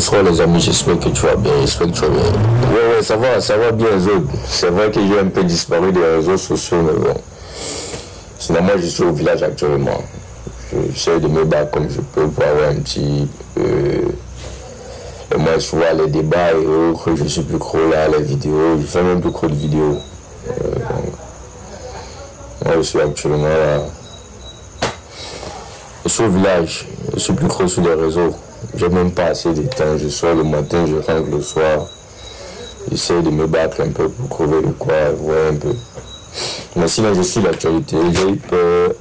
Bonsoir les amis, j'espère que tu vas bien, j'espère que tu vas bien. Ouais, ça va bien les autres. C'est vrai que j'ai un peu disparu des réseaux sociaux, mais bon. Sinon moi je suis au village actuellement. J'essaie de me battre comme je peux pour avoir un petit moi je vois les débats et autres, je suis plus gros là, les vidéos, je fais même plus gros de vidéos. Moi je suis actuellement là. Je suis au village, je suis plus gros sur les réseaux. J'ai même pas assez de temps, je sors le matin, je rentre le soir. J'essaie de me battre un peu pour trouver de quoi, voir un peu. Mais sinon je suis l'actualité, j'ai eu peur,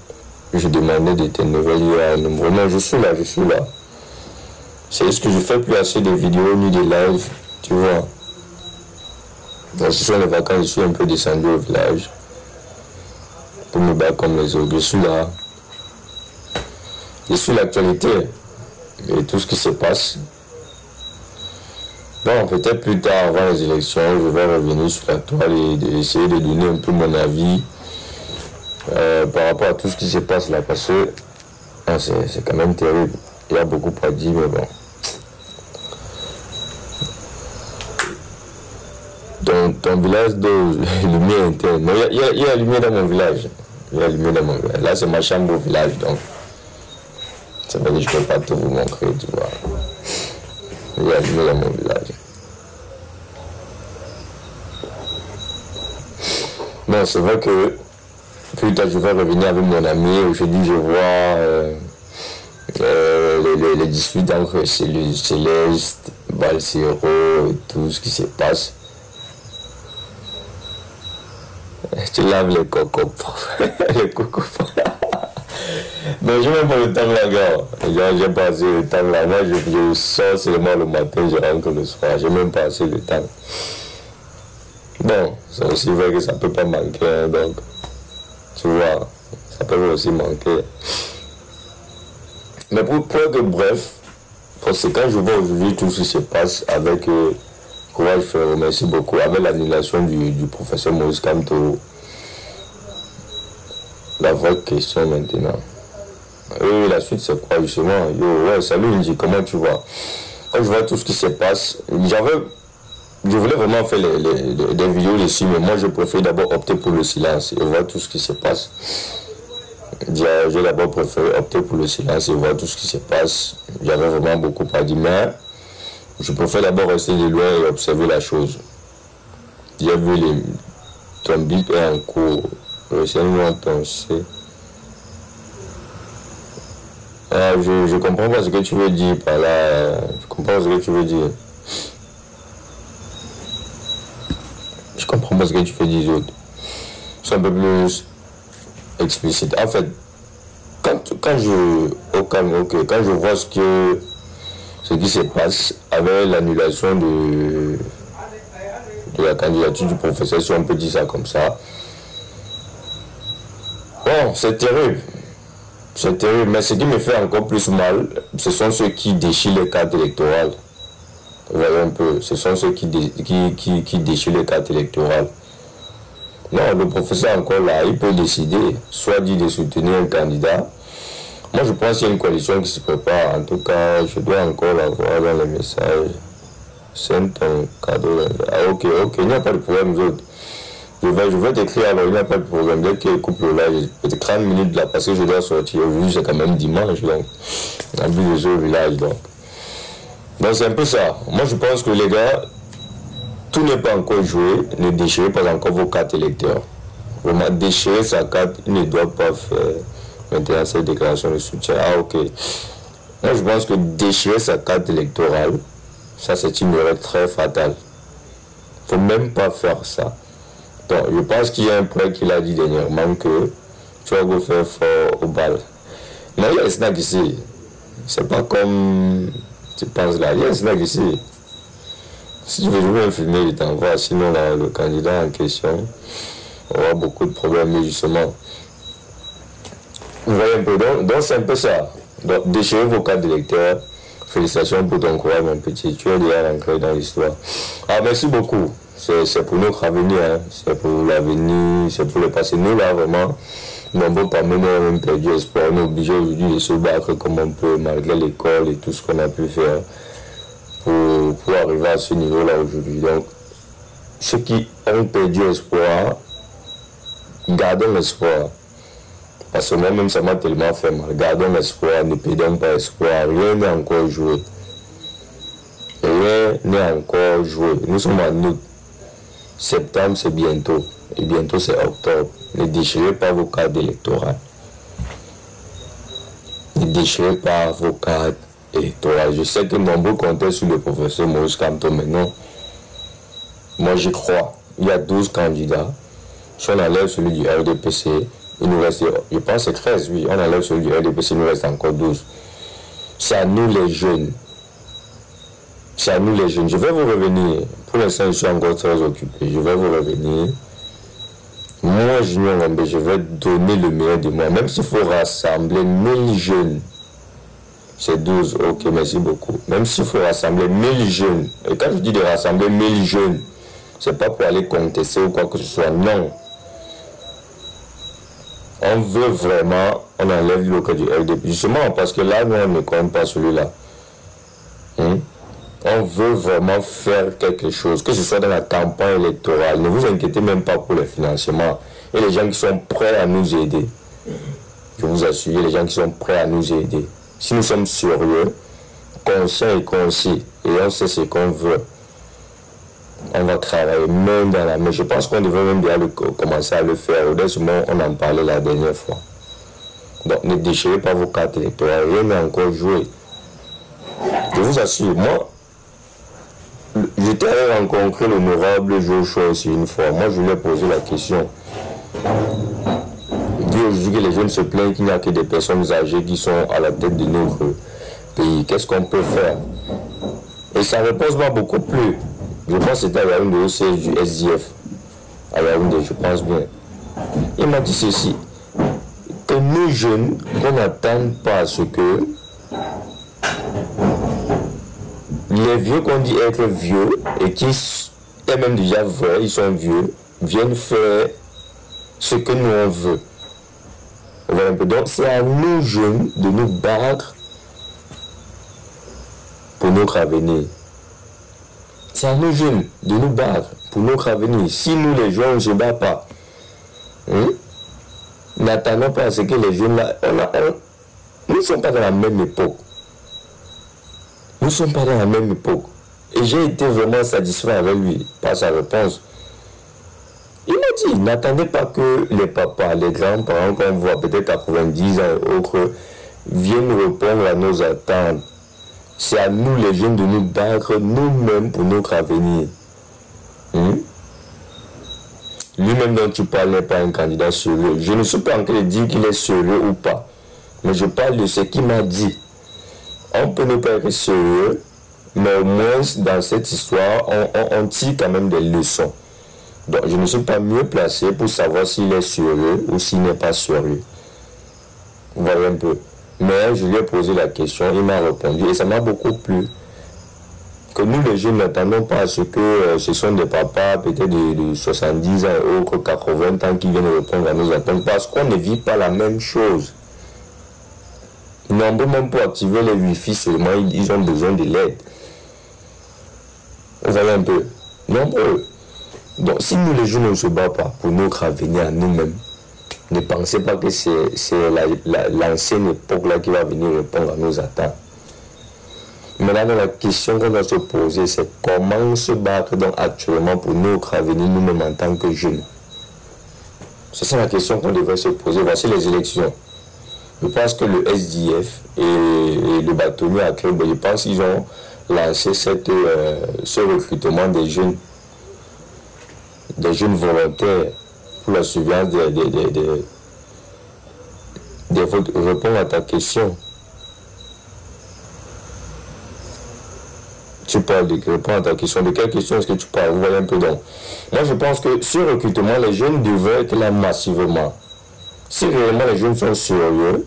je demandais de tes nouvelles hier. Non, je suis là. C'est juste que je fais plus assez de vidéos ni de live, tu vois. Donc ce sont les vacances, je suis un peu descendu au village pour me battre comme les autres. Je suis là. Je suis l'actualité et tout ce qui se passe. Bon, peut-être plus tard, avant les élections, je vais revenir sur la toile et essayer de donner un peu mon avis par rapport à tout ce qui se passe là, parce que c'est quand même terrible. Il y a beaucoup à dire, mais bon. Ton village de lumière interne. Non, il y a la lumière dans mon village. Là, c'est ma chambre au village, donc. Ça veut dire que je ne peux pas tout vous montrer, tu vois. Il y a la lumière dans mon village. Bon, c'est vrai que plus tard, je vais revenir avec mon ami. Aujourd'hui, je vois les disputes entre Céleste, Valsero et tout ce qui se passe. Tu laves les cocos. Les cocos. Mais je n'ai même pas le temps là, gars. J'ai pas assez le temps là. Moi, je sors seulement le matin, je rentre le soir. J'ai même pas assez le temps. Bon, c'est aussi vrai que ça peut pas manquer, hein, donc. Tu vois, ça peut aussi manquer. Mais pour que bref, parce que quand je vois aujourd'hui tout ce qui se passe avec Courage, je remercie beaucoup, avec l'annulation du professeur Maurice Kamto, la vraie question maintenant. Et la suite c'est quoi justement? Yo, ouais, salut Indy, comment tu vas? Quand je vois tout ce qui se passe, je voulais vraiment faire des vidéos dessus, mais moi je préfère d'abord opter pour le silence et voir tout ce qui se passe. J'ai d'abord préféré opter pour le silence et voir tout ce qui se passe. J'avais vraiment beaucoup à dire, mais je préfère d'abord rester de loin et observer la chose. J'ai vu ton bip est en cours. Retiens-moi ton C. Je comprends pas ce que tu veux dire par là. Je comprends ce que tu veux dire. Je comprends pas ce que tu veux dire, autres. C'est un peu plus explicite. En fait, quand je vois ce qui se passe avec l'annulation de la candidature du professeur, si on peut dire ça comme ça. Bon, c'est terrible. C'est terrible, mais ce qui me fait encore plus mal, ce sont ceux qui déchirent les cartes électorales. Vous voyez un peu, ce sont ceux qui déchirent les cartes électorales. Non, le professeur encore là, il peut décider, soit dit de soutenir un candidat. Moi, je pense qu'il y a une coalition qui se prépare. En tout cas, je dois encore la voir dans les messages. C'est un cadeau. Ah, ok, il n'y a pas de problème, vous autres. Je vais t'écrire alors, il n'y a pas de problème. Dès qu'il coupe le live, peut-être 30 minutes là, parce que je dois sortir. Aujourd'hui, c'est quand même dimanche, donc. En plus, je suis au village, donc. Donc, c'est un peu ça. Moi, je pense que les gars, tout n'est pas encore joué. Ne déchirez pas encore vos cartes électeurs. Vraiment, déchirer sa carte, il ne doit pas faire maintenant cette déclaration de soutien. Ah, ok. Moi, je pense que déchirer sa carte électorale, ça, c'est une erreur très fatale. Il ne faut même pas faire ça. Donc, je pense qu'il y a un point qu'il a dit dernièrement que tu vas go faire fort au bal. Mais il y a un snack ici. C'est pas comme tu penses là. Il y a un snack ici. Si tu veux jouer un film, il t'envoie. Sinon, là, le candidat en question aura beaucoup de problèmes, mais justement. Vous voyez un peu. Donc c'est un peu ça. Donc, déchirez vos cartes d'électeurs. Félicitations pour ton courage, mon petit. Tu es déjà rentré dans l'histoire. Ah, merci beaucoup. C'est pour notre avenir, hein. C'est pour l'avenir, c'est pour le passé. Nous, là, vraiment, nombreux parmi nous ont même perdu espoir. On est obligés aujourd'hui de se battre comme on peut, malgré l'école et tout ce qu'on a pu faire. pour arriver à ce niveau-là aujourd'hui. Donc, ceux qui ont perdu espoir, gardons l'espoir. Parce que moi-même, ça m'a tellement fait mal. Gardons l'espoir, ne perdons pas espoir. Rien n'est encore joué. Rien n'est encore joué. Nous sommes en août. Septembre, c'est bientôt. Et bientôt, c'est octobre. Ne déchirez pas vos cartes électorales. Ne déchirez pas vos cartes électorales. Je sais que nombreux comptaient sur le professeur Maurice Kamto, mais non. Moi, j'y crois. Il y a 12 candidats. Si on enlève celui du RDPC, il nous reste, je pense que c'est 13, oui. On enlève celui du RDPC, il nous reste encore 12. C'est à nous les jeunes. C'est à nous les jeunes. Je vais vous revenir. Pour l'instant, je suis encore très occupé. Je vais vous revenir. Moi, Junior Ngombe, je vais donner le meilleur de moi. Même s'il faut rassembler 1000 jeunes. C'est 12. Ok, merci beaucoup. Même s'il faut rassembler 1000 jeunes. Et quand je dis de rassembler 1000 jeunes, c'est pas pour aller contester ou quoi que ce soit. Non. On veut vraiment, on enlève le cas du RDP. Justement, parce que là, nous, on ne compte pas celui-là. On veut vraiment faire quelque chose, que ce soit dans la campagne électorale. Ne vous inquiétez même pas pour le financement. Il y a les gens qui sont prêts à nous aider. Je vous assure, il y a les gens qui sont prêts à nous aider. Si nous sommes sérieux, conscients et concis, et on sait ce qu'on veut, on va travailler main dans la main. Je pense qu'on devrait même bien commencer à le faire. Au dernier moment, on en parlait la dernière fois. Donc, ne déchirez pas vos cartes électorales. Rien n'est encore joué. Je vous assure, moi, j'étais allé rencontrer l'honorable Joshua aussi une fois. Moi, je lui ai posé la question. Il dit aujourd'hui que les jeunes se plaignent qu'il n'y a que des personnes âgées qui sont à la tête de notre pays. Qu'est-ce qu'on peut faire? Et sa réponse m'a beaucoup plu. Je pense que c'était à Yaoundé au siège du SDF. À Yaoundé, je pense bien. Il m'a dit ceci. Que nous jeunes, qu'on n'attende pas à ce que les vieux qu'on dit être vieux et qui est même déjà vrai, ils sont vieux, viennent faire ce que nous on veut. Donc c'est à nous jeunes de nous battre pour notre avenir. C'est à nous jeunes de nous battre pour notre avenir. Si nous les jeunes ne se battent pas, n'attendons pas à ce que les jeunes là, nous ne sommes pas dans la même époque. Nous ne sommes pas dans la même époque. Et j'ai été vraiment satisfait avec lui par sa réponse. Il m'a dit, n'attendez pas que les papas, les grands-parents qu'on voit peut-être 90 ans et autres viennent répondre à nos attentes. C'est à nous les jeunes de nous battre nous-mêmes pour notre avenir. Lui-même dont tu parles n'est pas un candidat sérieux. Je ne suis pas en train de dire qu'il est sérieux ou pas. Mais je parle de ce qu'il m'a dit. On peut ne pas être sérieux, mais au moins dans cette histoire, on tire quand même des leçons. Donc je ne suis pas mieux placé pour savoir s'il est sérieux ou s'il n'est pas sérieux. Vous voyez un peu. Mais je lui ai posé la question, il m'a répondu et ça m'a beaucoup plu. Que nous les jeunes n'attendons pas à ce que ce sont des papas peut-être de 70 ans et autres, 80 ans qui viennent répondre à nos attentes parce qu'on ne vit pas la même chose. Nombreux même pour activer les Wi-Fi seulement, ils ont besoin de l'aide. Vous voyez un peu. Nombreux. Donc si nous les jeunes ne se battent pas pour notre avenir à nous-mêmes, ne pensez pas que c'est l'ancienne époque là qui va venir répondre à nos attentes. Maintenant, la question qu'on doit se poser, c'est comment se battre donc actuellement pour notre avenir nous-mêmes en tant que jeunes. C'est ça la question qu'on devrait se poser. Voici les élections. Je pense que le SDF et le bâtonnier à Club, je pense qu'ils ont lancé ce recrutement des jeunes volontaires pour la surveillance des votes. Répondre à ta question. Tu parles de répondre à ta question. De quelle question est-ce que tu parles? Vous voyez un peu donc. Moi, je pense que ce recrutement, les jeunes devraient être là massivement. Si réellement les jeunes sont sérieux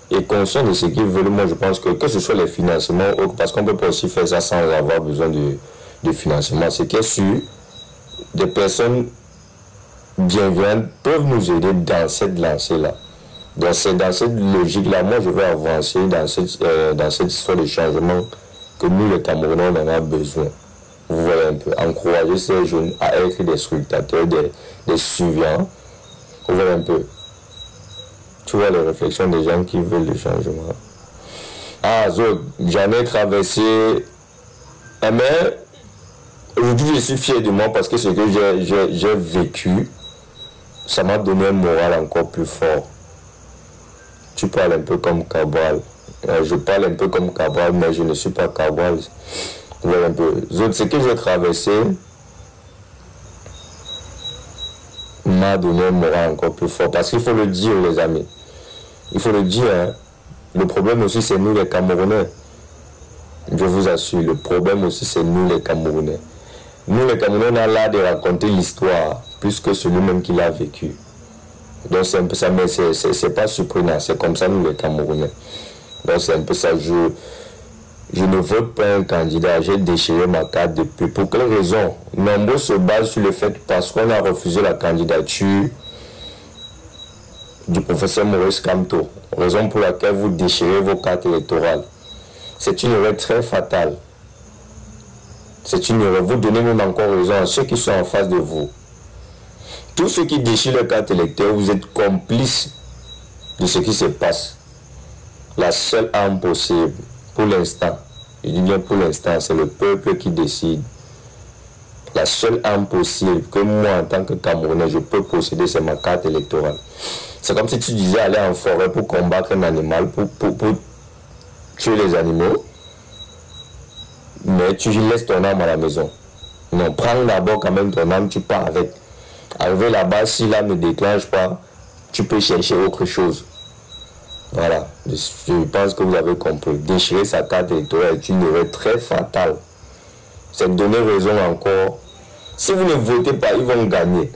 et conscients de ce qu'ils veulent, moi je pense que ce soit les financements, parce qu'on ne peut pas aussi faire ça sans avoir besoin de financement. C'est qu'il y a sûr, des personnes bienveillantes peuvent nous aider dans cette lancée-là. Donc c'est dans cette logique-là, moi je vais avancer dans cette histoire de changement que nous, les Camerounais, on en a besoin. Vous voyez un peu, encourager ces jeunes à être des scrutateurs, des suivants. Vous voyez un peu. Tu vois les réflexions des gens qui veulent le changement. Ah, j'en ai traversé. Mais aujourd'hui, je suis fier de moi parce que ce que j'ai vécu, ça m'a donné un moral encore plus fort. Tu parles un peu comme Cabral. Je parle un peu comme Cabral, mais je ne suis pas Cabral. Vous voyez un peu. Ce que j'ai traversé m'a donné un moral encore plus fort. Parce qu'il faut le dire, les amis. Il faut le dire. Hein. Le problème aussi, c'est nous les Camerounais. Je vous assure, le problème aussi, c'est nous les Camerounais. Nous les Camerounais, on a l'art de raconter l'histoire plus que celui-même qui l'a vécu. Donc c'est un peu ça, mais c'est pas surprenant. C'est comme ça, nous les Camerounais. Donc c'est un peu ça. Je ne vote pas un candidat. J'ai déchiré ma carte depuis. Pour quelle raison? Nombreux se basent sur le fait parce qu'on a refusé la candidature du professeur Maurice Kamto. Raison pour laquelle vous déchirez vos cartes électorales. C'est une erreur très fatale. C'est une erreur. Vous donnez même encore raison à ceux qui sont en face de vous. Tous ceux qui déchirent les cartes électorales, vous êtes complices de ce qui se passe. La seule arme possible, pour l'instant, je dis bien pour l'instant, c'est le peuple qui décide. La seule arme possible que moi, en tant que Camerounais, je peux posséder, c'est ma carte électorale. C'est comme si tu disais aller en forêt pour combattre un animal, pour tuer les animaux, mais tu laisses ton âme à la maison. Non, prends d'abord quand même ton âme, tu pars avec. Arrivé là-bas, si l'âme ne déclenche pas, tu peux chercher autre chose. Voilà, je pense que vous avez compris. Déchirer sa carte électorale est une erreur très fatale. C'est donner raison encore. Si vous ne votez pas, ils vont gagner.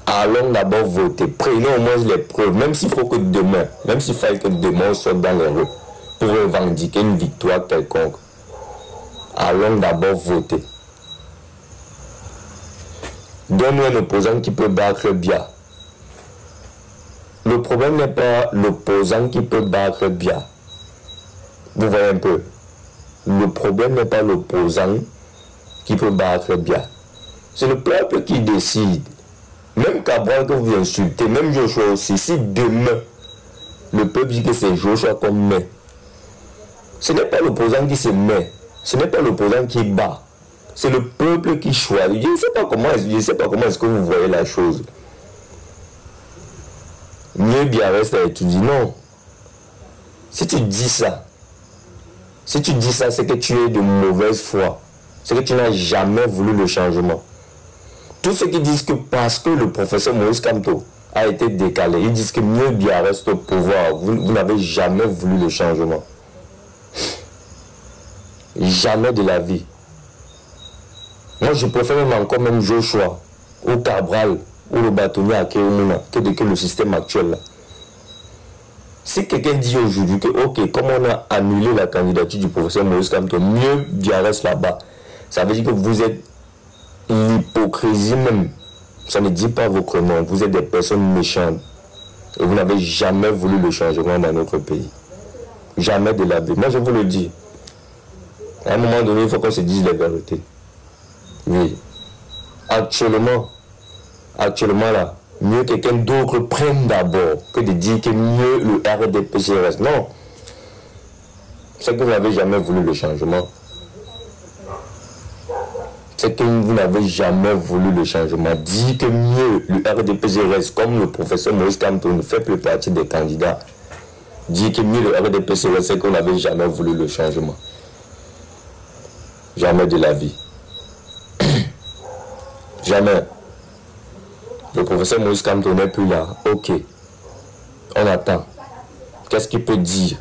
Allons d'abord voter. Prenons au moins les preuves, même s'il faut que demain, même s'il faille que demain on sorte dans les rues pour revendiquer une victoire quelconque. Allons d'abord voter. Donne-nous un opposant qui peut battre Biya. Le problème n'est pas l'opposant qui peut battre Biya. Vous voyez un peu. Le problème n'est pas l'opposant qui peut battre Biya. C'est le peuple qui décide. Même Cabral que vous insultez, même Joshua aussi, si demain, le peuple dit que c'est Joshua qu'on met, ce n'est pas l'opposant qui se met, ce n'est pas l'opposant qui bat, c'est le peuple qui choisit. Je ne sais pas comment est-ce que vous voyez la chose. Mieux bien reste à étudier. Non. Si tu dis ça, c'est que tu es de mauvaise foi. C'est que tu n'as jamais voulu le changement. Tous ceux qui disent que parce que le professeur Maurice Kamto a été décalé, ils disent que mieux bien reste au pouvoir. Vous n'avez jamais voulu le changement. Jamais de la vie. Moi, je préfère même encore même Joshua, ou Cabral, ou le bâtonnier à Kéoumuna, que le système actuel là. Si quelqu'un dit aujourd'hui que, ok, comme on a annulé la candidature du professeur Maurice Kamto, mieux bien reste là-bas, ça veut dire que vous êtes l'hypocrisie même. Ça ne dit pas votre nom. Vous êtes des personnes méchantes. Et vous n'avez jamais voulu le changement dans notre pays. Jamais de la vie. Moi, je vous le dis. À un moment donné, il faut qu'on se dise la vérité. Oui. Actuellement là, mieux quelqu'un d'autre prenne d'abord que de dire que mieux le RDPC reste. Non. C'est que vous n'avez jamais voulu le changement. C'est que vous n'avez jamais voulu le changement. Dire que mieux le RDPC reste, comme le professeur Maurice Kamto ne fait plus partie des candidats. Dire que mieux le RDPC reste, c'est qu'on n'avait jamais voulu le changement. Jamais de la vie. Jamais. Le professeur Maurice Kamto n'est plus là. Ok. On attend. Qu'est-ce qu'il peut dire?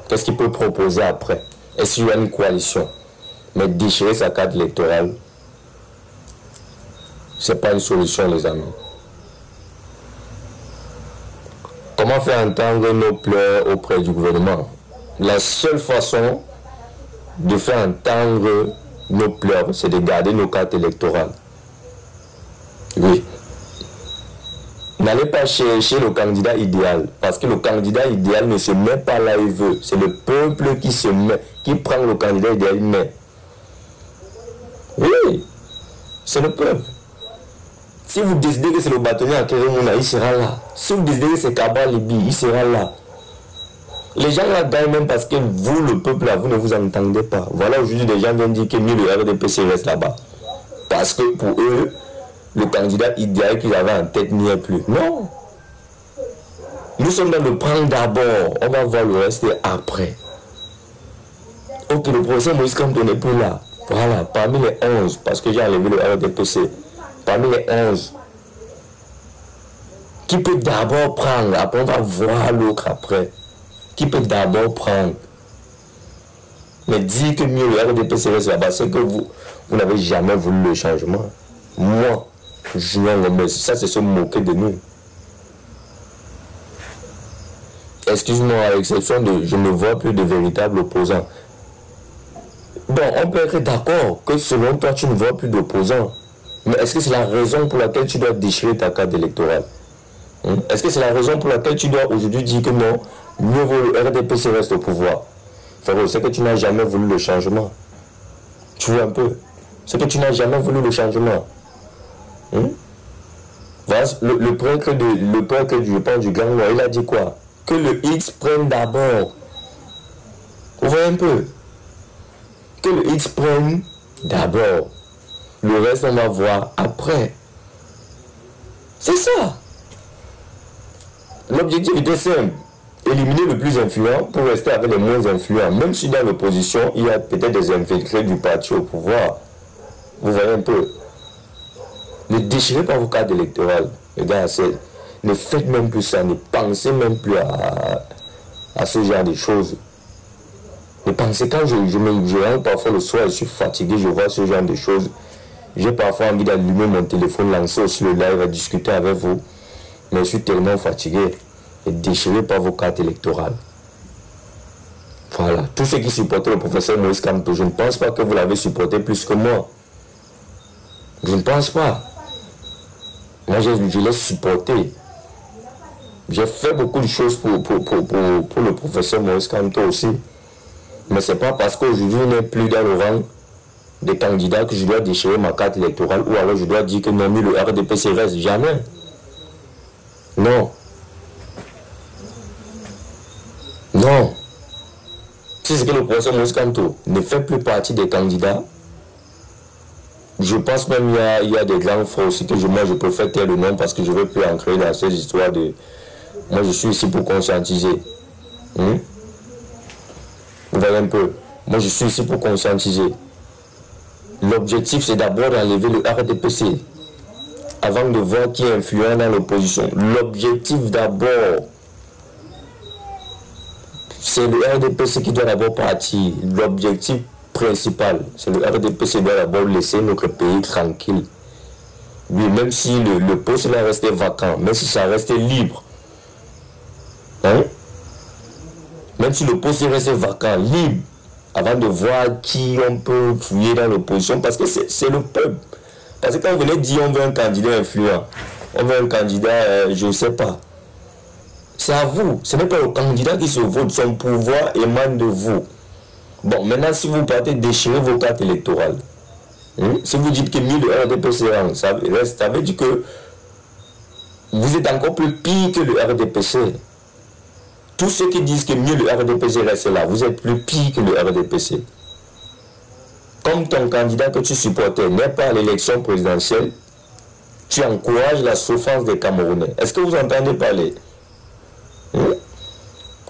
Qu'est-ce qu'il peut proposer après? Est-ce qu'il y a une coalition? Mais déchirer sa carte électorale, ce n'est pas une solution, les amis. Comment faire entendre nos pleurs auprès du gouvernement? La seule façon de faire entendre nos pleurs, c'est de garder nos cartes électorales. Oui. N'allez pas chercher le candidat idéal, parce que le candidat idéal ne se met pas là où il veut. C'est le peuple qui se met, qui prend le candidat idéal, il met. Oui, c'est le peuple. Si vous décidez que c'est le bâtonnier à Kérémouna, il sera là. Si vous décidez que c'est Kaba Libi, il sera là. Les gens là gagnent même parce que vous, le peuple là, vous ne vous entendez pas. Voilà, aujourd'hui, les gens viennent dire que mieux le RDPC reste là-bas. Parce que pour eux, le candidat idéal qu'ils avaient en tête n'y est plus. Non. Nous sommes dans le prendre d'abord. On va voir le reste après. Ok, le professeur Moïse Kamto n'est plus là. Voilà, parmi les 11, parce que j'ai enlevé le RDPC, parmi les 11, qui peut d'abord prendre, après on va voir l'autre après. Qui peut d'abord prendre. Mais dire que mieux le RDPC reste là-bas, c'est que vous n'avez jamais voulu le changement. Moi, Julien Gomez, ça c'est se moquer de nous. Excuse-moi, à l'exception de je ne vois plus de véritables opposants. Bon, on peut être d'accord que selon toi, tu ne vois plus d'opposants. Mais est-ce que c'est la raison pour laquelle tu dois déchirer ta carte électorale? Est-ce que c'est la raison pour laquelle tu dois aujourd'hui dire que non, mieux vaut le RDPC reste au pouvoir? Frérot, c'est que tu n'as jamais voulu le changement. Tu vois un peu? C'est que tu n'as jamais voulu le changement. Voilà, le prêtre je pense, du Grand Noir, il a dit quoi? Que le X prenne d'abord. Vous voyez un peu? Que le X prenne d'abord. Le reste, on va voir après. C'est ça. L'objectif était simple. Éliminer le plus influent pour rester avec les moins influents. Même si dans l'opposition, il y a peut-être des infiltrés du parti au pouvoir. Vous voyez un peu. Ne déchirez pas vos cartes électorales. Les gars, ne faites même plus ça. Ne pensez même plus à ce genre de choses. Ne pensez quand je rentre parfois le soir, je suis fatigué, je vois ce genre de choses. J'ai parfois envie d'allumer mon téléphone, lancer aussi le live et discuter avec vous. Mais je suis tellement fatigué. Et déchirez pas vos cartes électorales. Voilà. Tous ceux qui supportaient le professeur Moïse Kamto, je ne pense pas que vous l'avez supporté plus que moi. Je ne pense pas. Moi, je l'ai supporté. J'ai fait beaucoup de choses pour le professeur Moïse Kamto aussi. Mais ce n'est pas parce qu'aujourd'hui, il n'est plus dans le rang des candidats que je dois déchirer ma carte électorale ou alors je dois dire que non, mais le RDPC reste. Jamais. Non. Non. Si c'est que le professeur Moïse Kamto ne fait plus partie des candidats, je pense même qu'il y a des grands frères aussi que moi je préfère taire le nom parce que je ne veux plus ancrer dans ces histoires de... Moi je suis ici pour conscientiser. Vous voyez un peu. Moi je suis ici pour conscientiser. L'objectif c'est d'abord d'enlever le RDPC avant de voir qui est influent dans l'opposition. L'objectif d'abord, c'est le RDPC qui doit d'abord partir. L'objectif principal, c'est le RDPC qui doit d'abord laisser notre pays tranquille. Oui, même si le poste va rester vacant, même si ça reste libre. Même si le poste reste vacant, libre, avant de voir qui on peut fouiller dans l'opposition, parce que c'est le peuple. Parce que quand vous venez dire on veut un candidat influent, on veut un candidat, je ne sais pas. C'est à vous. Ce n'est pas le candidat qui se vote. Son pouvoir émane de vous. Bon, maintenant, si vous partez déchirer vos cartes électorales, si vous dites que mieux le RDPC, ça veut dire que vous êtes encore plus pire que le RDPC. Tous ceux qui disent que mieux le RDPC reste là, vous êtes plus pire que le RDPC. Comme ton candidat que tu supportais n'est pas à l'élection présidentielle, tu encourages la souffrance des Camerounais. Est-ce que vous entendez parler?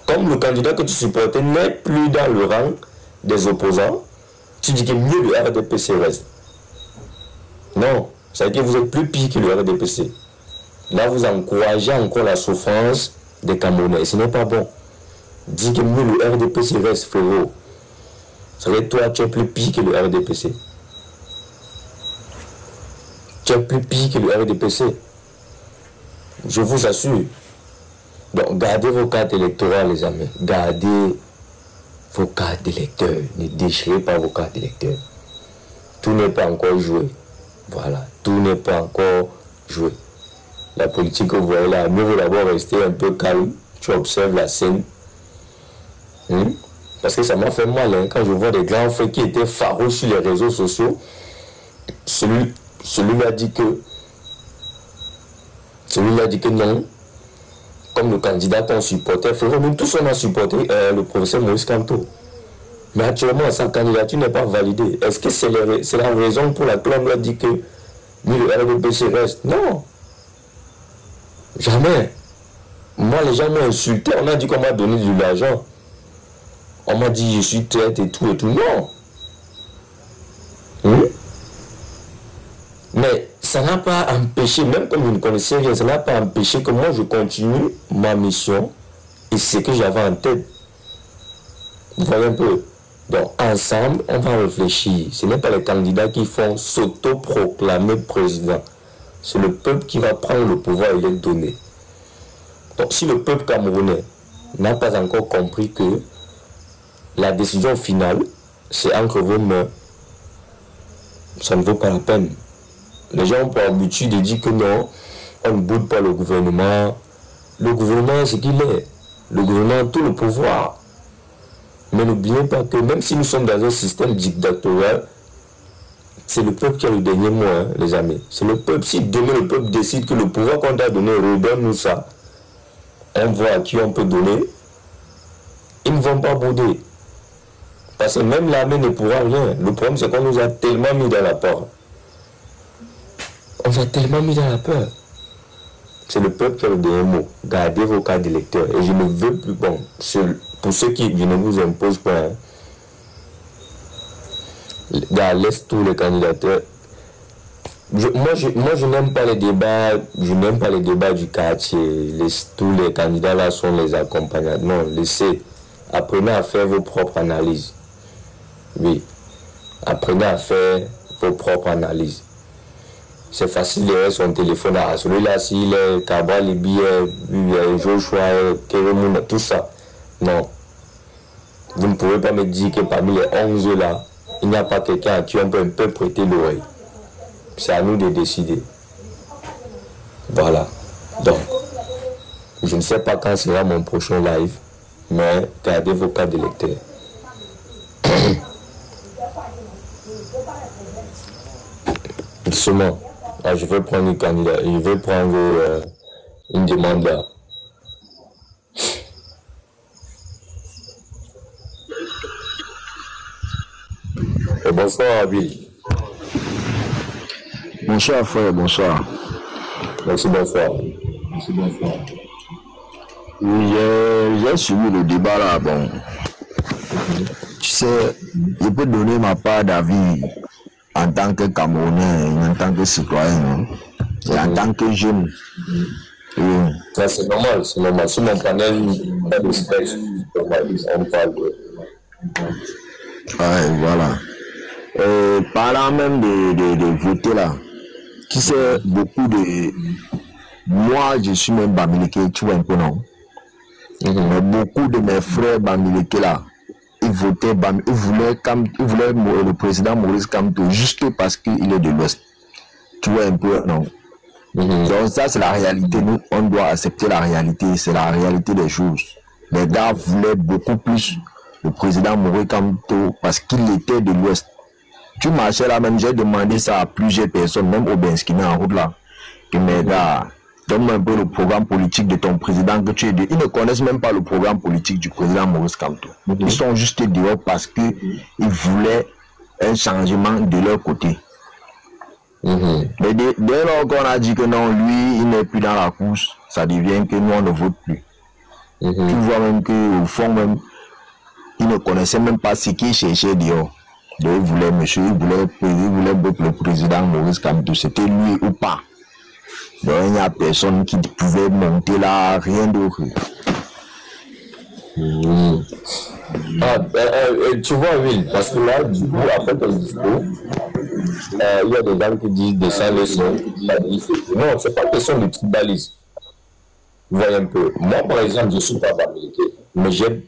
Comme le candidat que tu supportais n'est plus dans le rang des opposants, tu dis que mieux le RDPC reste. Non, ça veut dire que vous êtes plus pire que le RDPC. Là, vous encouragez encore la souffrance des Camerounais. Ce n'est pas bon. Dis que mieux le RDPC reste, frérot. Ça veut dire que toi, tu es plus pire que le RDPC. Tu es plus pire que le RDPC. Je vous assure. Donc, gardez vos cartes électorales, les amis. Gardez vos cartes d'électeurs. Ne déchirez pas vos cartes d'électeurs. Tout n'est pas encore joué. Voilà. Tout n'est pas encore joué. La politique que vous voyez là, mieux vaut d'abord rester un peu calme. Tu observes la scène. Parce que ça m'a fait mal hein, quand je vois des grands frères qui étaient farouches sur les réseaux sociaux. Celui-là dit que non. Comme le candidat qu'on supportait, nous tous on a supporté le professeur Maurice Kamto. Mais actuellement, sa candidature n'est pas validée. Est-ce que c'est la raison pour laquelle on lui a dit que le RDPC reste? Non. Jamais. Moi, les gens m'ont insulté. On a dit qu'on m'a donné de l'argent. On m'a dit je suis traite et tout et tout. Non. Mais ça n'a pas empêché, même comme je ne connaissais rien, ça n'a pas empêché que moi je continue ma mission et ce que j'avais en tête. Vous voyez un peu. Donc ensemble, on va réfléchir. Ce n'est pas les candidats qui font s'auto-proclamer président. C'est le peuple qui va prendre le pouvoir et les donner. Donc si le peuple camerounais n'a pas encore compris que la décision finale, c'est entre vos mains, ça ne vaut pas la peine. Les gens ont pour habitude de dire que non, on ne boude pas le gouvernement. Le gouvernement, c'est qu'il est. Le gouvernement a tout le pouvoir. Mais n'oubliez pas que même si nous sommes dans un système dictatorial, c'est le peuple qui a le dernier mot, hein, les amis. C'est le peuple. Si demain le peuple décide que le pouvoir qu'on t'a donné, redonne-nous ça, on voit à qui on peut donner, ils ne vont pas bouder. Parce que même l'armée ne pourra rien. Le problème, c'est qu'on nous a tellement mis dans la peur. On nous a tellement mis dans la peur. C'est le peuple qui a le dernier mot. Gardez vos cartes d'électeurs. Et je ne veux plus... Bon, pour ceux qui... Je ne vous impose pas. Hein. Laisse tous les candidateurs. Moi, je n'aime pas les débats. Je n'aime pas les débats du quartier. Tous les candidats là sont les accompagnants. Non, laissez. Apprenez à faire vos propres analyses. Oui. Apprenez à faire vos propres analyses. C'est facile de voir son téléphone. Ah, celui-là, s'il est Cabral, Libi, Joshua, Kéremoun, tout ça. Non. Vous ne pouvez pas me dire que parmi les 11 là, il n'y a pas quelqu'un à qui on peut un peu prêter l'oreille. C'est à nous de décider. Voilà. Donc, je ne sais pas quand sera mon prochain live, mais gardez vos cartes d'électeurs. Doucement. Ah, je vais prendre une candidat. Je vais prendre une demande là. Et bonsoir, Abil. Bonsoir, frère, bonsoir. Merci, bonsoir. Merci, bonsoir. Oui, j'ai suivi le débat là. Bon, tu sais, je peux donner ma part d'avis en tant que Camerounais, en tant que citoyen, et en tant que jeune. Oui. C'est normal, c'est normal. Sur mon panel, pas de stress, on parle de... Ouais, voilà. Parlant même de voter là, tu sais, beaucoup de... Moi, je suis même Bamileke, tu vois un peu, non? Mais beaucoup de mes frères Bamileke là, ils votaient, ils voulaient le président Maurice Kamto juste parce qu'il est de l'Ouest. Tu vois un peu, non? Donc ça, c'est la réalité. Nous, on doit accepter la réalité. C'est la réalité des choses. Les gars voulaient beaucoup plus le président Maurice Kamto parce qu'il était de l'Ouest. Tu marchais là même, j'ai demandé ça à plusieurs personnes, même au Benskina en route là, que mes gars, donne-moi un peu le programme politique de ton président que tu es de. Ils ne connaissent même pas le programme politique du président Maurice Kamto. Ils sont juste dehors parce qu'ils voulaient un changement de leur côté. Mais dès lors qu'on a dit que non, lui, il n'est plus dans la course, ça devient que nous, on ne vote plus. Tu vois même qu'au fond, même, ils ne connaissaient même pas ce qu'ils cherchaient dehors. Donc, ils voulaient, monsieur, ils voulaient le président Maurice Kamto, c'était lui ou pas. Donc, il n'y a personne qui pouvait monter là, rien d'autre. Tu vois, oui, parce que là, du coup, après ton discours, il y a des gens qui disent descendre le son. Non, c'est pas question de tribalisme. Vous voyez un peu. Moi, par exemple, je ne suis pas Bamileke, mais j'ai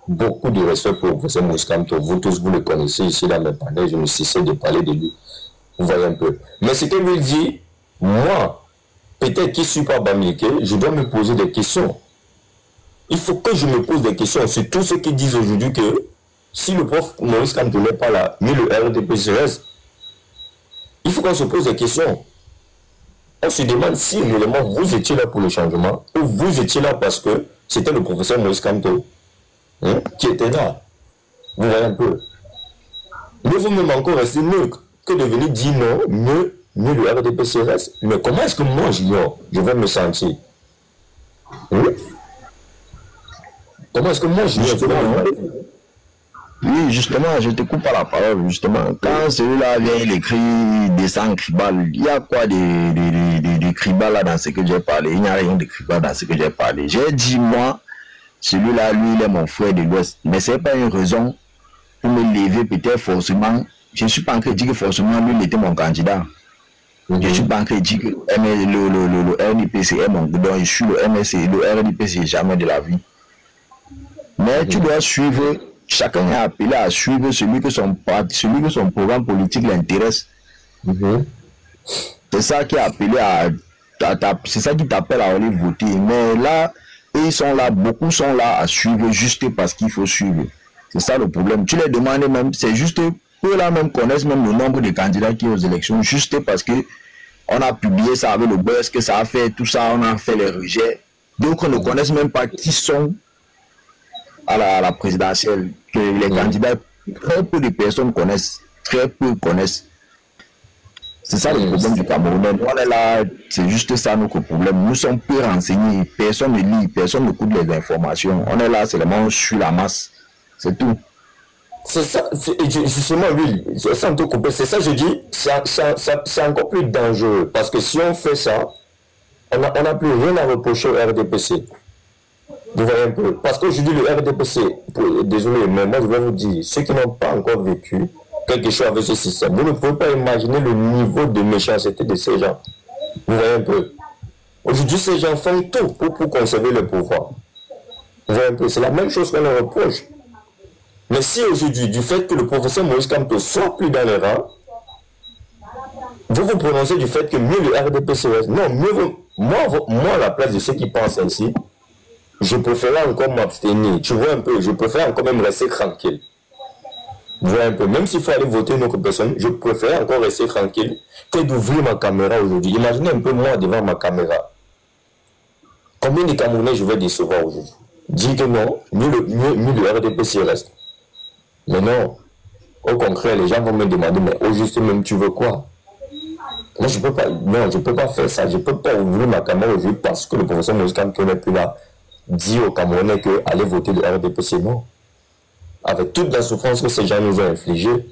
beaucoup de respect pour le professeur Maurice Kamto. Vous tous, vous le connaissez ici dans mes panels, je ne cessais de parler de lui. Vous voyez un peu. Mais ce que lui dit, moi, peut-être qui ne suis pas Bamileke, je dois me poser des questions. Il faut que je me pose des questions sur tous ceux qui disent aujourd'hui que si le prof Maurice Kamto n'est pas là, mais le RDPC reste, il faut qu'on se pose des questions. On se demande si réellement vous étiez là pour le changement ou vous étiez là parce que c'était le professeur Maurice Kamto qui était là. Vous voyez un peu. Mais vous même encore rester mieux que de venir dire non, mieux le RDPC reste. Mais comment est-ce que moi, j'ignore, je vais me sentir? Comment est-ce que moi, j'ignore? Oui, justement, je te coupe pas la parole, justement. Quand celui-là vient, il écrit descend Kribal, il y a quoi de Kribal là dans ce que j'ai parlé? Il n'y a rien de Kribal dans ce que j'ai parlé. J'ai dit, moi, celui-là, lui, il est mon frère de l'Ouest. Mais ce n'est pas une raison pour me lever peut-être forcément. Je ne suis pas en train de dire que forcément, lui, il était mon candidat. Je ne suis pas en train de dire que le RDPC est mon candidat. Je suis le MSC, le RDPC, jamais de la vie. Mais tu dois suivre. Chacun est appelé à suivre celui que son programme politique l'intéresse. C'est ça qui est appelé c'est ça qui t'appelle à aller voter. Mais là, ils sont là, beaucoup sont là à suivre juste parce qu'il faut suivre. C'est ça le problème. Tu les demandes même, c'est juste eux là même connaissent même le nombre de candidats qui sont aux élections, juste parce que on a publié ça avec le buzz que ça a fait, tout ça, on a fait les rejets. Donc on ne connaissent même pas qui sont à la présidentielle, que les candidats, très peu de personnes connaissent, très peu connaissent. C'est ça le problème du Cameroun. On est là, c'est juste ça notre problème. Nous sommes peu renseignés, personne ne lit, personne ne écoute les informations. On est là, c'est seulement on suit la masse, c'est tout. C'est ça, justement, oui, sans te couper, c'est ça je dis, c'est encore plus dangereux, parce que si on fait ça, on n'a plus rien à reprocher au RDPC. Vous voyez un peu. Parce qu'aujourd'hui, le RDPC, désolé, mais moi je vais vous dire, ceux qui n'ont pas encore vécu quelque chose avec ce système, vous ne pouvez pas imaginer le niveau de méchanceté de ces gens. Vous voyez un peu. Aujourd'hui, ces gens font tout pour conserver le pouvoir. Vous voyez un peu. C'est la même chose qu'on leur reproche. Mais si aujourd'hui, du fait que le professeur Maurice Kamto soit plus dans les rangs, vous vous prononcez du fait que mieux le RDPC reste. Non, mieux moi, à la place de ceux qui pensent ainsi, je préfère encore m'abstenir. Tu vois un peu, je préfère encore même rester tranquille. Tu vois un peu, même s'il faut aller voter une autre personne, je préfère encore rester tranquille que d'ouvrir ma caméra aujourd'hui. Imaginez un peu moi devant ma caméra. Combien de Camerounais je vais décevoir aujourd'hui? Dire que non, mieux le RDPC reste. Mais non, au contraire, les gens vont me demander, mais au juste même, tu veux quoi? Moi, je peux pas, non, je peux pas faire ça. Je peux pas ouvrir ma caméra aujourd'hui parce que le professeur Maurice Kamto n'est plus là. Dit aux Camerounais que allez voter le RDPC, non. Avec toute la souffrance que ces gens nous ont infligée,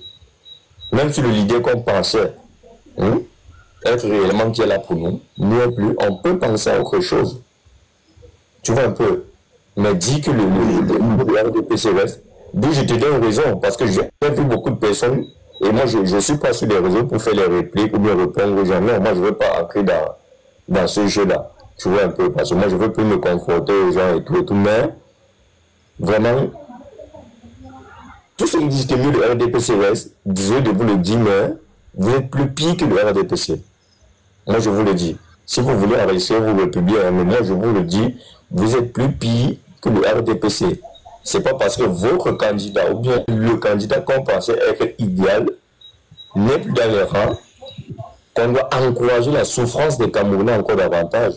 même si le leader qu'on pensait être réellement qui est là pour nous, n'est plus, on peut penser à autre chose. Tu vois un peu. Mais dit que le RDPC reste, d'où je te donne raison, parce que j'ai vu beaucoup de personnes, et moi je ne suis pas sur les réseaux pour faire les répliques ou bien répondre aux gens. Non, moi je ne veux pas entrer dans ce jeu-là. Tu vois un peu, parce que moi je veux plus me confronter aux gens et tout, mais vraiment, tout ce qui dit que mieux le RDPC reste, désolé de vous le dire, mais vous êtes plus pire que le RDPC. Moi je vous le dis. Si vous voulez enregistrer, vous le publiez, mais moi je vous le dis, vous êtes plus pire que le RDPC. C'est pas parce que votre candidat ou bien le candidat qu'on pensait être idéal n'est plus dans les rangs qu'on doit encourager la souffrance des Camerounais encore davantage.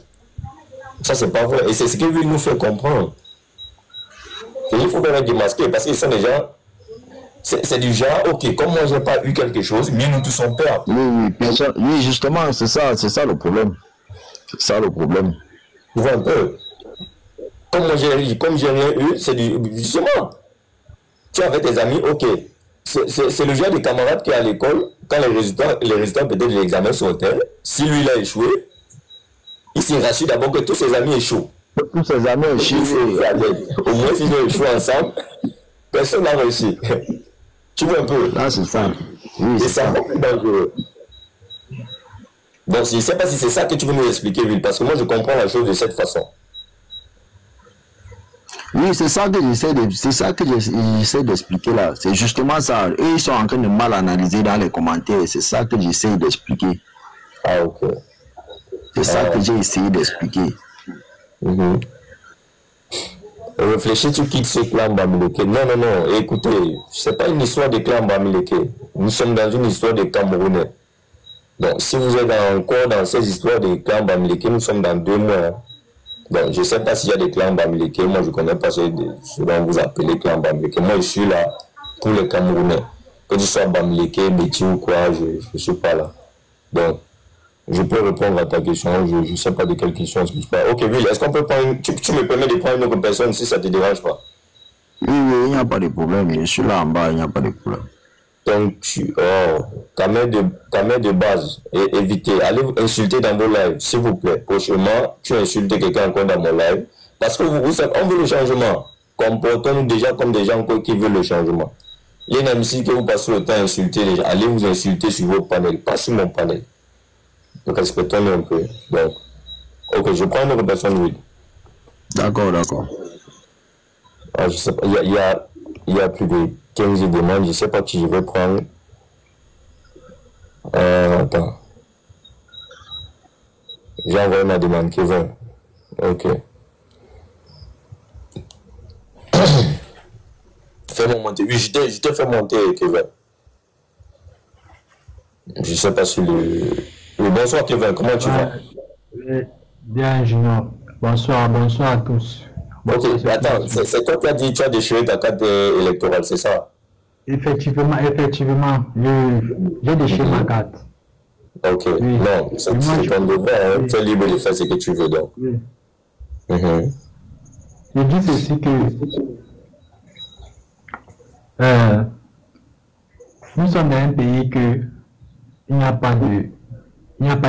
Ça, c'est pas vrai. Et c'est ce que lui nous fait comprendre. Et il faut vraiment démasquer parce que ça, les gens, c'est du genre, ok, comme moi, j'ai pas eu quelque chose, mais nous tous sommes peur. Oui, justement, c'est ça le problème. C'est ça le problème. Tu vois un peu. Comme j'ai rien eu, c'est du. Justement, tu es avec tes amis, ok. C'est le genre de camarade qui est à l'école, quand les résultats peut-être de l'examen sortaient, si lui il a échoué, il s'est rassuré d'abord que tous ses amis échouent. Tous ses amis échouent. Au moins, s'ils ont échoué ensemble, personne n'a réussi. Tu vois un peu. Ah, c'est ça. Oui, et c'est encore plus dangereux. Donc, je ne sais pas si c'est ça que tu veux nous expliquer, Will, parce que moi, je comprends la chose de cette façon. Oui, c'est ça que j'essaie d'expliquer là. C'est justement ça. Eux, ils sont en train de mal analyser dans les commentaires. C'est ça que j'essaie d'expliquer. Ah, ok. C'est ça que j'ai essayé d'expliquer. Réfléchis, tu quittes ce clan Bamileke. Non, non, non. Écoutez, ce n'est pas une histoire de clan Bamileke. Nous sommes dans une histoire de Camerounais. Donc, si vous êtes encore dans ces histoires de clan Bamileke, nous sommes dans 2 mois. Donc, je ne sais pas s'il y a des clans Bamileke. Moi, je ne connais pas ce dont vous appelez clan Bamileke. Moi, je suis là pour les Camerounais. Que tu sois Bamileke, Betty ou quoi, je ne suis pas là. Donc, je peux répondre à ta question. Je ne sais pas de quelle question tu parles. Ok, Will, est-ce qu'on peut prendre tu me permets de prendre une autre personne si ça ne te dérange pas? Oui, il n'y a pas de problème. Je suis là en bas, il n'y a pas de problème. Donc, ta main de base, évitez. Allez vous insulter dans vos lives, s'il vous plaît. Prochainement, tu insultes quelqu'un encore dans mon live. Parce que vous savez, on veut le changement. Comportons-nous déjà comme des gens qui veulent le changement. Il y a une amitié que vous passez le temps à insulter les gens. Allez vous insulter sur vos panels, pas sur mon panel. Donc, respectons-nous un peu. Donc, ok, je prends une autre personne, oui. D'accord, d'accord. Ah, je sais pas, il y a plus de 15 demandes, je ne sais pas qui je vais prendre. Attends. J'ai envoyé ma demande, Kevin. Ok. Fais-moi monter. Oui, je t'ai fait monter, Kevin. Je ne sais pas si le... Oui, bonsoir, Kevin. Comment tu vas? Bien, Junior. Bonsoir, bonsoir à tous. Bonsoir, ok, attends, c'est toi qui as dit que tu as déchiré ta carte électorale, c'est ça? Effectivement, j'ai déchiré ma carte. Ok, oui. Non, c'est ton devoir, hein. Tu es libre de faire ce que tu veux, donc. Oui. Je dis ceci que nous sommes dans un pays que il n'y a pas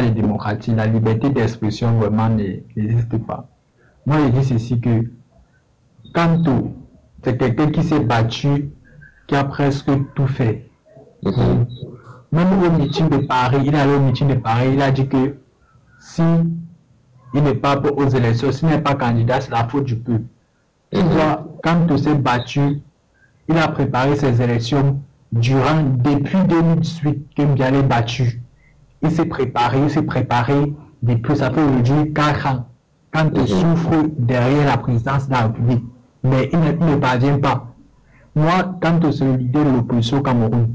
de démocratie, la liberté d'expression vraiment n'existe pas. Moi, je dis ceci que quand c'est quelqu'un qui s'est battu, qui a presque tout fait. Même au meeting de Paris, il est allé au meeting de Paris, il a dit que si il n'est pas aux élections, s'il n'est pas candidat, c'est la faute du peuple. Tu vois, quand il s'est battu, il a préparé ses élections depuis 2018 que Mbiala est battu. Il s'est préparé depuis, ça fait aujourd'hui 4 ans, quand il souffre derrière la présidence de la République. Mais il ne parvient pas. Moi, quand c'est le leader de l'opposition au Cameroun,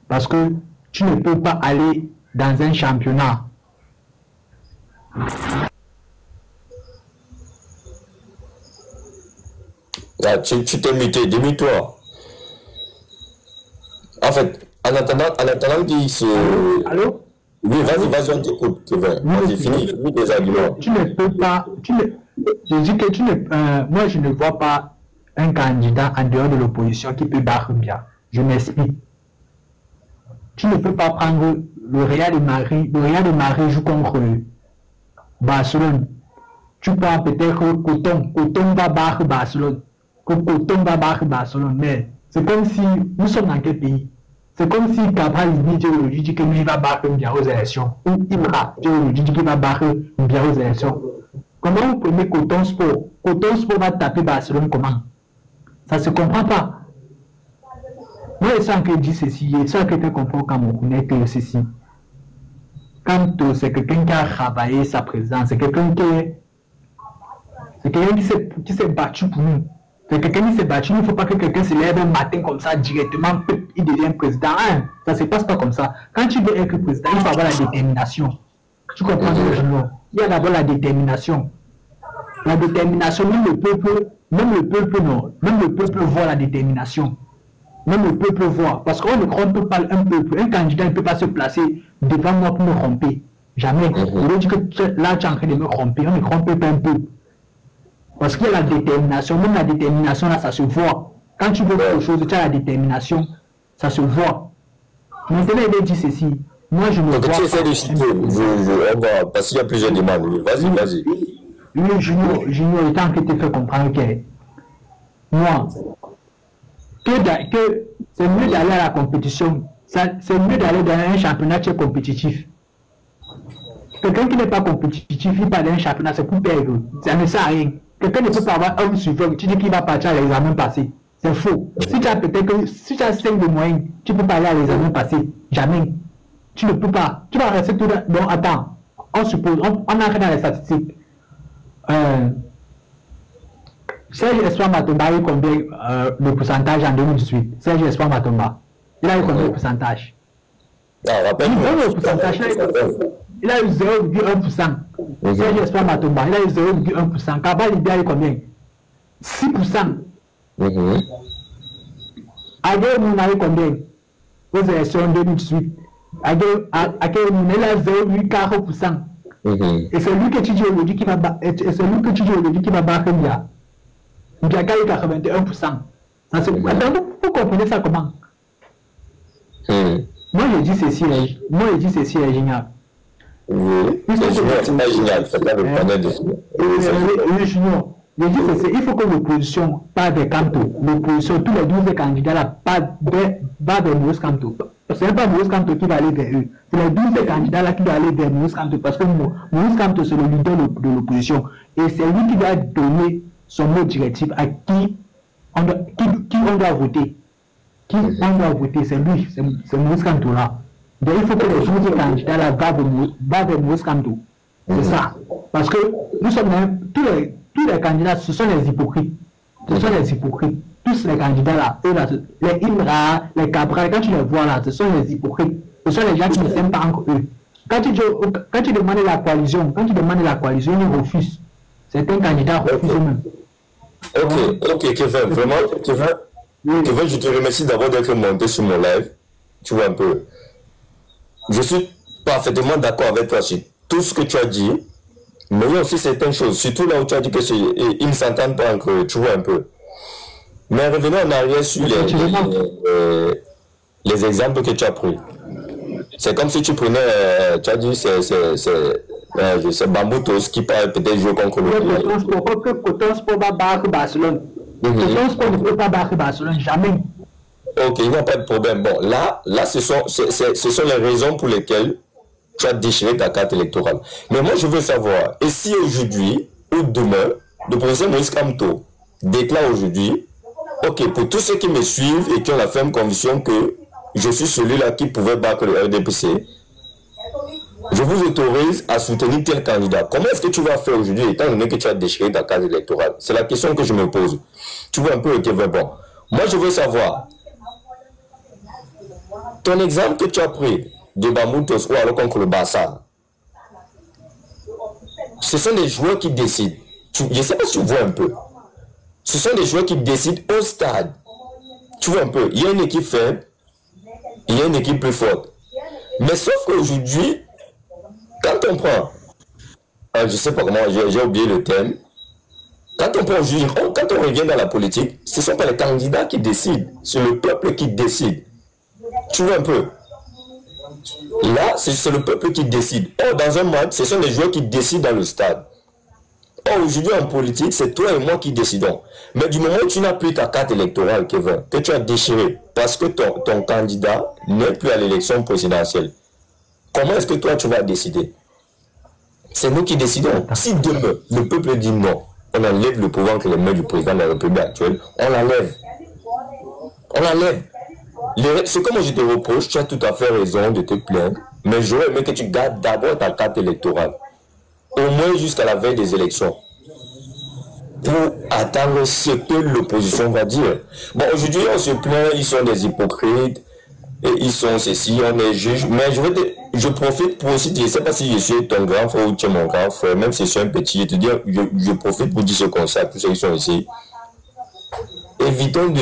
parce que tu ne peux pas aller dans un championnat. Ah, tu t'es muté, démute-toi. En fait, en attendant qu'il se... Allô? Oui, vas-y, on t'écoute, Kevin. Vas-y, finis tes arguments. Tu ne peux pas... je dis que moi, je ne vois pas un candidat en dehors de l'opposition qui peut battre bien. Je m'explique. Tu ne peux pas prendre le Real de Madrid. Le Real de Madrid joue contre Barcelone. Tu prends peut-être Coton va battre Barcelone. Coton va battre Barcelone. Mais c'est comme si... Nous sommes dans quel pays? C'est comme si Cabral dit que lui va battre bien aux élections. Ou Imra dit qu'il va battre bien aux élections. Comment vous prenez Coton Sport? Coton Sport va taper Barcelone comment? Ça ne se comprend pas. Moi, je sens que je dis ceci, je sens que quelqu'un comprend Camerounais que ceci. Quand c'est quelqu'un qui a travaillé sa présence, c'est quelqu'un qui s'est battu pour nous. C'est quelqu'un qui s'est battu, il ne faut pas que quelqu'un se lève un matin comme ça, directement, il devient président. Hein? Ça ne se passe pas comme ça. Quand tu veux être président, il faut avoir la détermination. Tu comprends ce que je veux dire? Il y a d'abord la détermination. La détermination, même le peuple voit la détermination. Même le peuple voit. Parce qu'on ne trompe pas un peuple. Un candidat ne peut pas se placer devant moi pour me tromper. Jamais. Je dis que là, tu es en train de me tromper. On ne trompe pas un peuple. Parce qu'il y a la détermination. Même la détermination, là, ça se voit. Quand tu veux quelque chose, tu as la détermination. Ça se voit. Maintenant, il dit ceci. Moi, je ne vois pas... Tu essaies de citer. Parce qu'il y a plusieurs demandes. Vas-y. Oui, Junior, il t'a en train de te faire comprendre que moi, que c'est mieux d'aller à la compétition. C'est mieux d'aller dans un championnat qui est compétitif. Quelqu'un qui n'est pas compétitif, il part dans un championnat, c'est pour perdre. Ça ne sert à rien. Quelqu'un ne peut pas avoir un suiveur, tu dis qu'il va partir à l'examen passé. C'est faux. Si tu as peut-être si tu as 5 de moyenne, tu ne peux pas aller à l'examen passé. Jamais. Tu ne peux pas. Tu vas rester tout là. Bon, attends. on suppose, on entre dans les statistiques. Serge Espoir Matomba a eu combien le pourcentage en 2018? Serge Espoir Matomba, il a eu combien de pourcentage? Le pourcentage, il a eu 0,1%. Serge Espoir Matomba, il a eu 0,1%. Kaba Libya a eu combien? 6%. Aguerre Moun a eu combien aux élections 2018? Aguerre Moun a 0,4%. Et c'est lui que tu dis aujourd'hui qui va battre Mbia. Mbia a eu 81%. Vous comprenez ça comment? Moi je dis ceci, Junior. Oui, c'est pas génial, c'est pas le panel de Junior. Je dis ceci, il faut que l'opposition parle des Kamto. L'opposition, tous les 12 candidats là, parlent vers Moïse Kamto. Ce n'est pas Moïse Kamto qui va aller vers eux. C'est les 12 candidats là qui doivent aller vers Moïse Kamto. Parce que Moïse Kamto, c'est le leader de l'opposition. Et c'est lui qui doit donner son mot directif à qui on doit voter. Qui on doit voter, c'est lui, c'est Moïse Kamto là. Donc il faut que les 12 candidats là vont vers Moïse Kamto. C'est ça. Parce que nous sommes tous les candidats, ce sont les hypocrites. Ce sont les hypocrites. Tous les candidats là, eux là, les Imra, les Cabral, quand tu les vois là, ce sont les hypocrites. Ce sont les gens qui ne s'aiment pas entre eux. Quand tu demandes la coalition, ils refusent. Certains candidats refusent eux-mêmes. Ok, Kevin, vraiment, Kevin, je te remercie d'abord d'être monté sur mon live. Tu vois un peu. Je suis parfaitement d'accord avec toi sur tout ce que tu as dit. Mais il y a aussi certaines choses, surtout là où tu as dit qu'ils ne s'entendent pas entre eux, tu vois un peu. Mais revenons en arrière sur les exemples que tu as pris. C'est comme si tu prenais, tu as dit, c'est Bamboutos qui parle peut-être jouer contre le Coton Sport va battre Barcelone. Coton Sport ne peut pas battre Barcelone, jamais. Ok, il n'y a pas de problème. Bon, là ce sont les raisons pour lesquelles tu as déchiré ta carte électorale. Mais moi, je veux savoir, et si aujourd'hui ou demain, le professeur Moïse Kamto déclare aujourd'hui, ok, pour tous ceux qui me suivent et qui ont la ferme conviction que je suis celui-là qui pouvait battre le RDPC, je vous autorise à soutenir tel candidat. Comment est-ce que tu vas faire aujourd'hui, étant donné que tu as déchiré ta carte électorale? C'est la question que je me pose. Tu vois un peu, Kevin. Bon, moi, je veux savoir, ton exemple que tu as pris de Bamoutos ou alors contre le Barça, ce sont des joueurs qui décident. Je ne sais pas si tu vois un peu. Ce sont des joueurs qui décident au stade. Tu vois un peu. Il y a une équipe faible, il y a une équipe plus forte. Mais sauf qu'aujourd'hui, quand on prend, je ne sais pas comment, j'ai oublié le thème. Quand on prend aujourd'hui, quand on revient dans la politique, ce ne sont pas les candidats qui décident, c'est le peuple qui décide. Tu vois un peu. Là, c'est le peuple qui décide. Or, dans un match, ce sont les joueurs qui décident dans le stade. Or, aujourd'hui, en politique, c'est toi et moi qui décidons. Mais du moment où tu n'as plus ta carte électorale, Kevin, que tu as déchiré, parce que ton candidat n'est plus à l'élection présidentielle, comment est-ce que toi, tu vas décider? C'est nous qui décidons. Si demain, le peuple dit non, on enlève le pouvoir que les mains du président de la République actuelle, on l'enlève. On l'enlève. Ce que moi je te reproche, tu as tout à fait raison de te plaindre, mais j'aurais aimé que tu gardes d'abord ta carte électorale, au moins jusqu'à la veille des élections, pour attendre ce que l'opposition va dire. Bon, aujourd'hui on se plaint, ils sont des hypocrites, et ils sont ceci, on est juge, mais je profite pour aussi dire, je ne sais pas si je suis ton grand frère ou tu es mon grand frère, même si je suis un petit, je profite pour dire ce conseil à tous ceux qui sont ici. Évitons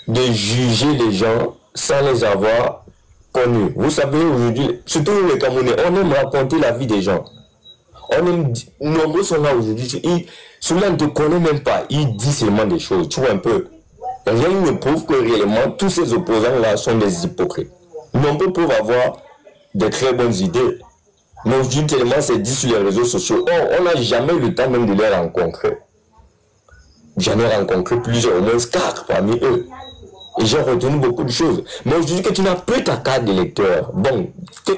de juger les gens sans les avoir connus. Vous savez, aujourd'hui, surtout les Camerounais, on aime raconter la vie des gens. Nombreux sont là aujourd'hui. Ceux-là ne te connaissent même pas. Ils disent seulement des choses. Tu vois un peu. Rien ne prouve que réellement, tous ces opposants-là sont des hypocrites. Nombreux peuvent avoir de très bonnes idées. Mais aujourd'hui, tellement c'est dit sur les réseaux sociaux. On n'a jamais eu le temps même de les rencontrer. J'en ai rencontré plusieurs, au moins 4 parmi eux. Et j'ai retenu beaucoup de choses. Mais aujourd'hui, que tu n'as plus ta carte d'électeur, bon,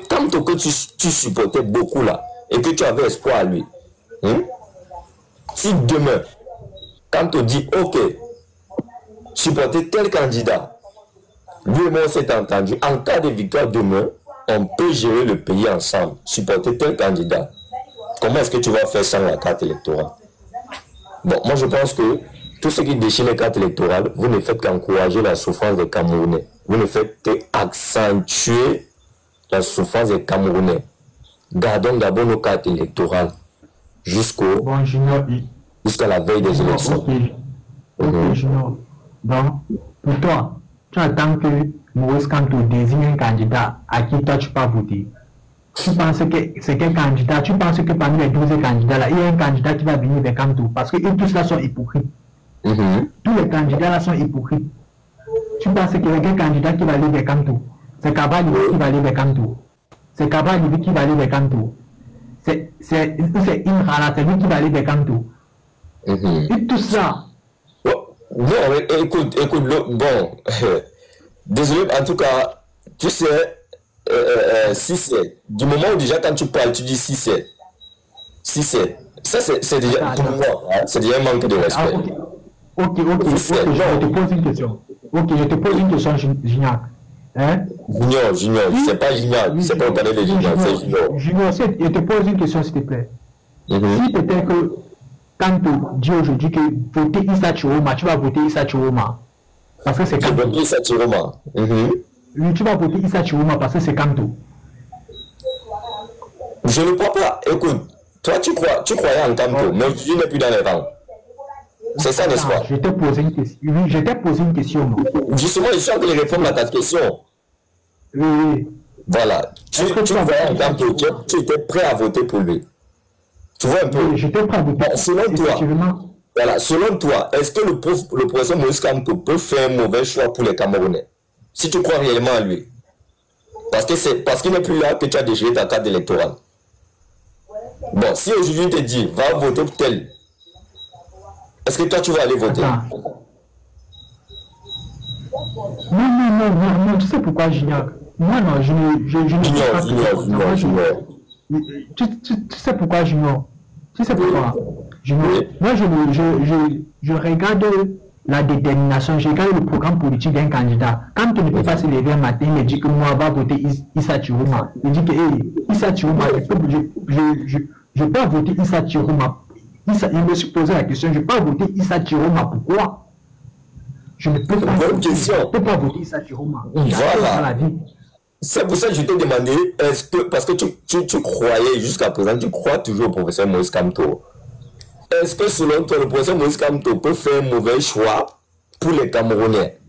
tant que tu supportais beaucoup là, et que tu avais espoir à lui, si demain, quand on dit, ok, supporter tel candidat, lui et moi on s'est entendu, en cas de victoire demain, on peut gérer le pays ensemble, supporter tel candidat. comment est-ce que tu vas faire sans la carte électorale? Bon, moi je pense que tout ce qui déchire les cartes électorales, vous ne faites qu'encourager la souffrance des Camerounais. Vous ne faites qu'accentuer la souffrance des Camerounais. Gardons d'abord nos cartes électorales jusqu'à la veille des élections. Ok, Junior. Donc, pour toi, tu attends que Maurice Kamto désigne un candidat à qui toi tu peux voter. Tu penses que c'est quel candidat? Tu penses que parmi les 12 candidats là, il y a un candidat qui va venir vers Kamto parce que tous là sont hypocrites. Tous les candidats là sont hypocrites. Tu penses qu'il y a quel candidat qui va aller vers Kamto? C'est Kabali qui va aller vers Kamto. C'est Kabali qui va aller vers Kamto. C'est Imrala, c'est lui qui va aller vers Kamto. Et tout ça. Non, écoute, bon, désolé, en tout cas, tu sais, si c'est, du moment où déjà quand tu parles, tu dis si c'est, ça c'est déjà, pour moi, hein, c'est déjà un manque de respect. Ok, je te pose une question. Ok, je te pose une question, Gignac. Hein? Junior, c'est pas Gignac, c'est pas au palais de Gignac, c'est Junior. Junior, je te pose une question, s'il te plaît. Si peut-être que, quand tu dis aujourd'hui que voter Issa Chiroma, tu vas voter Issa Chiroma. Parce que c'est Kamto. Tu vas voter Issa Chiroma. Oui, tu vas voter Issa Chiroma parce que c'est Kamto. Je ne crois pas. Écoute, toi tu croyais en Kamto, mais tu n'es plus dans les rangs. C'est ça, n'est-ce pas? Je t'ai posé une question. Oui, je t'ai posé une question. Justement, je suis en train de répondre à ta question. Oui. Voilà. Tu croyais en Kamto, tu étais prêt à voter pour lui. Tu vois un peu. Oui, j'étais prêt à voter. Bon, selon toi, est-ce que le professeur Maurice Kamto peut faire un mauvais choix pour les Camerounais? Si tu crois réellement à lui. Parce qu'il n'est plus là que tu as déchiré ta carte électorale. Bon, si aujourd'hui il te dit, va voter pour tel, est-ce que toi tu vas aller voter? Non, tu sais pourquoi Gignac? Moi non, je ne sais pas. Tu sais pourquoi Junior? Tu sais pourquoi? Junior, moi je regarde la détermination, je regarde le programme politique d'un candidat. Quand on ne peut pas se lever un matin, il me dit que moi, va voter Issa Chiroma. Il dit que Issa Chiroma, je peux voter Issa Chiroma. Il me suis posé la question, je peux voter Issa Chiroma, pourquoi? Je ne peux pas voter Issa Chiroma. Voilà. C'est pour ça que je t'ai demandé, est-ce que, parce que tu croyais jusqu'à présent, tu crois toujours au professeur Maurice Kamto. Est-ce que selon toi, le professeur Maurice Kamto peut faire un mauvais choix pour les Camerounais?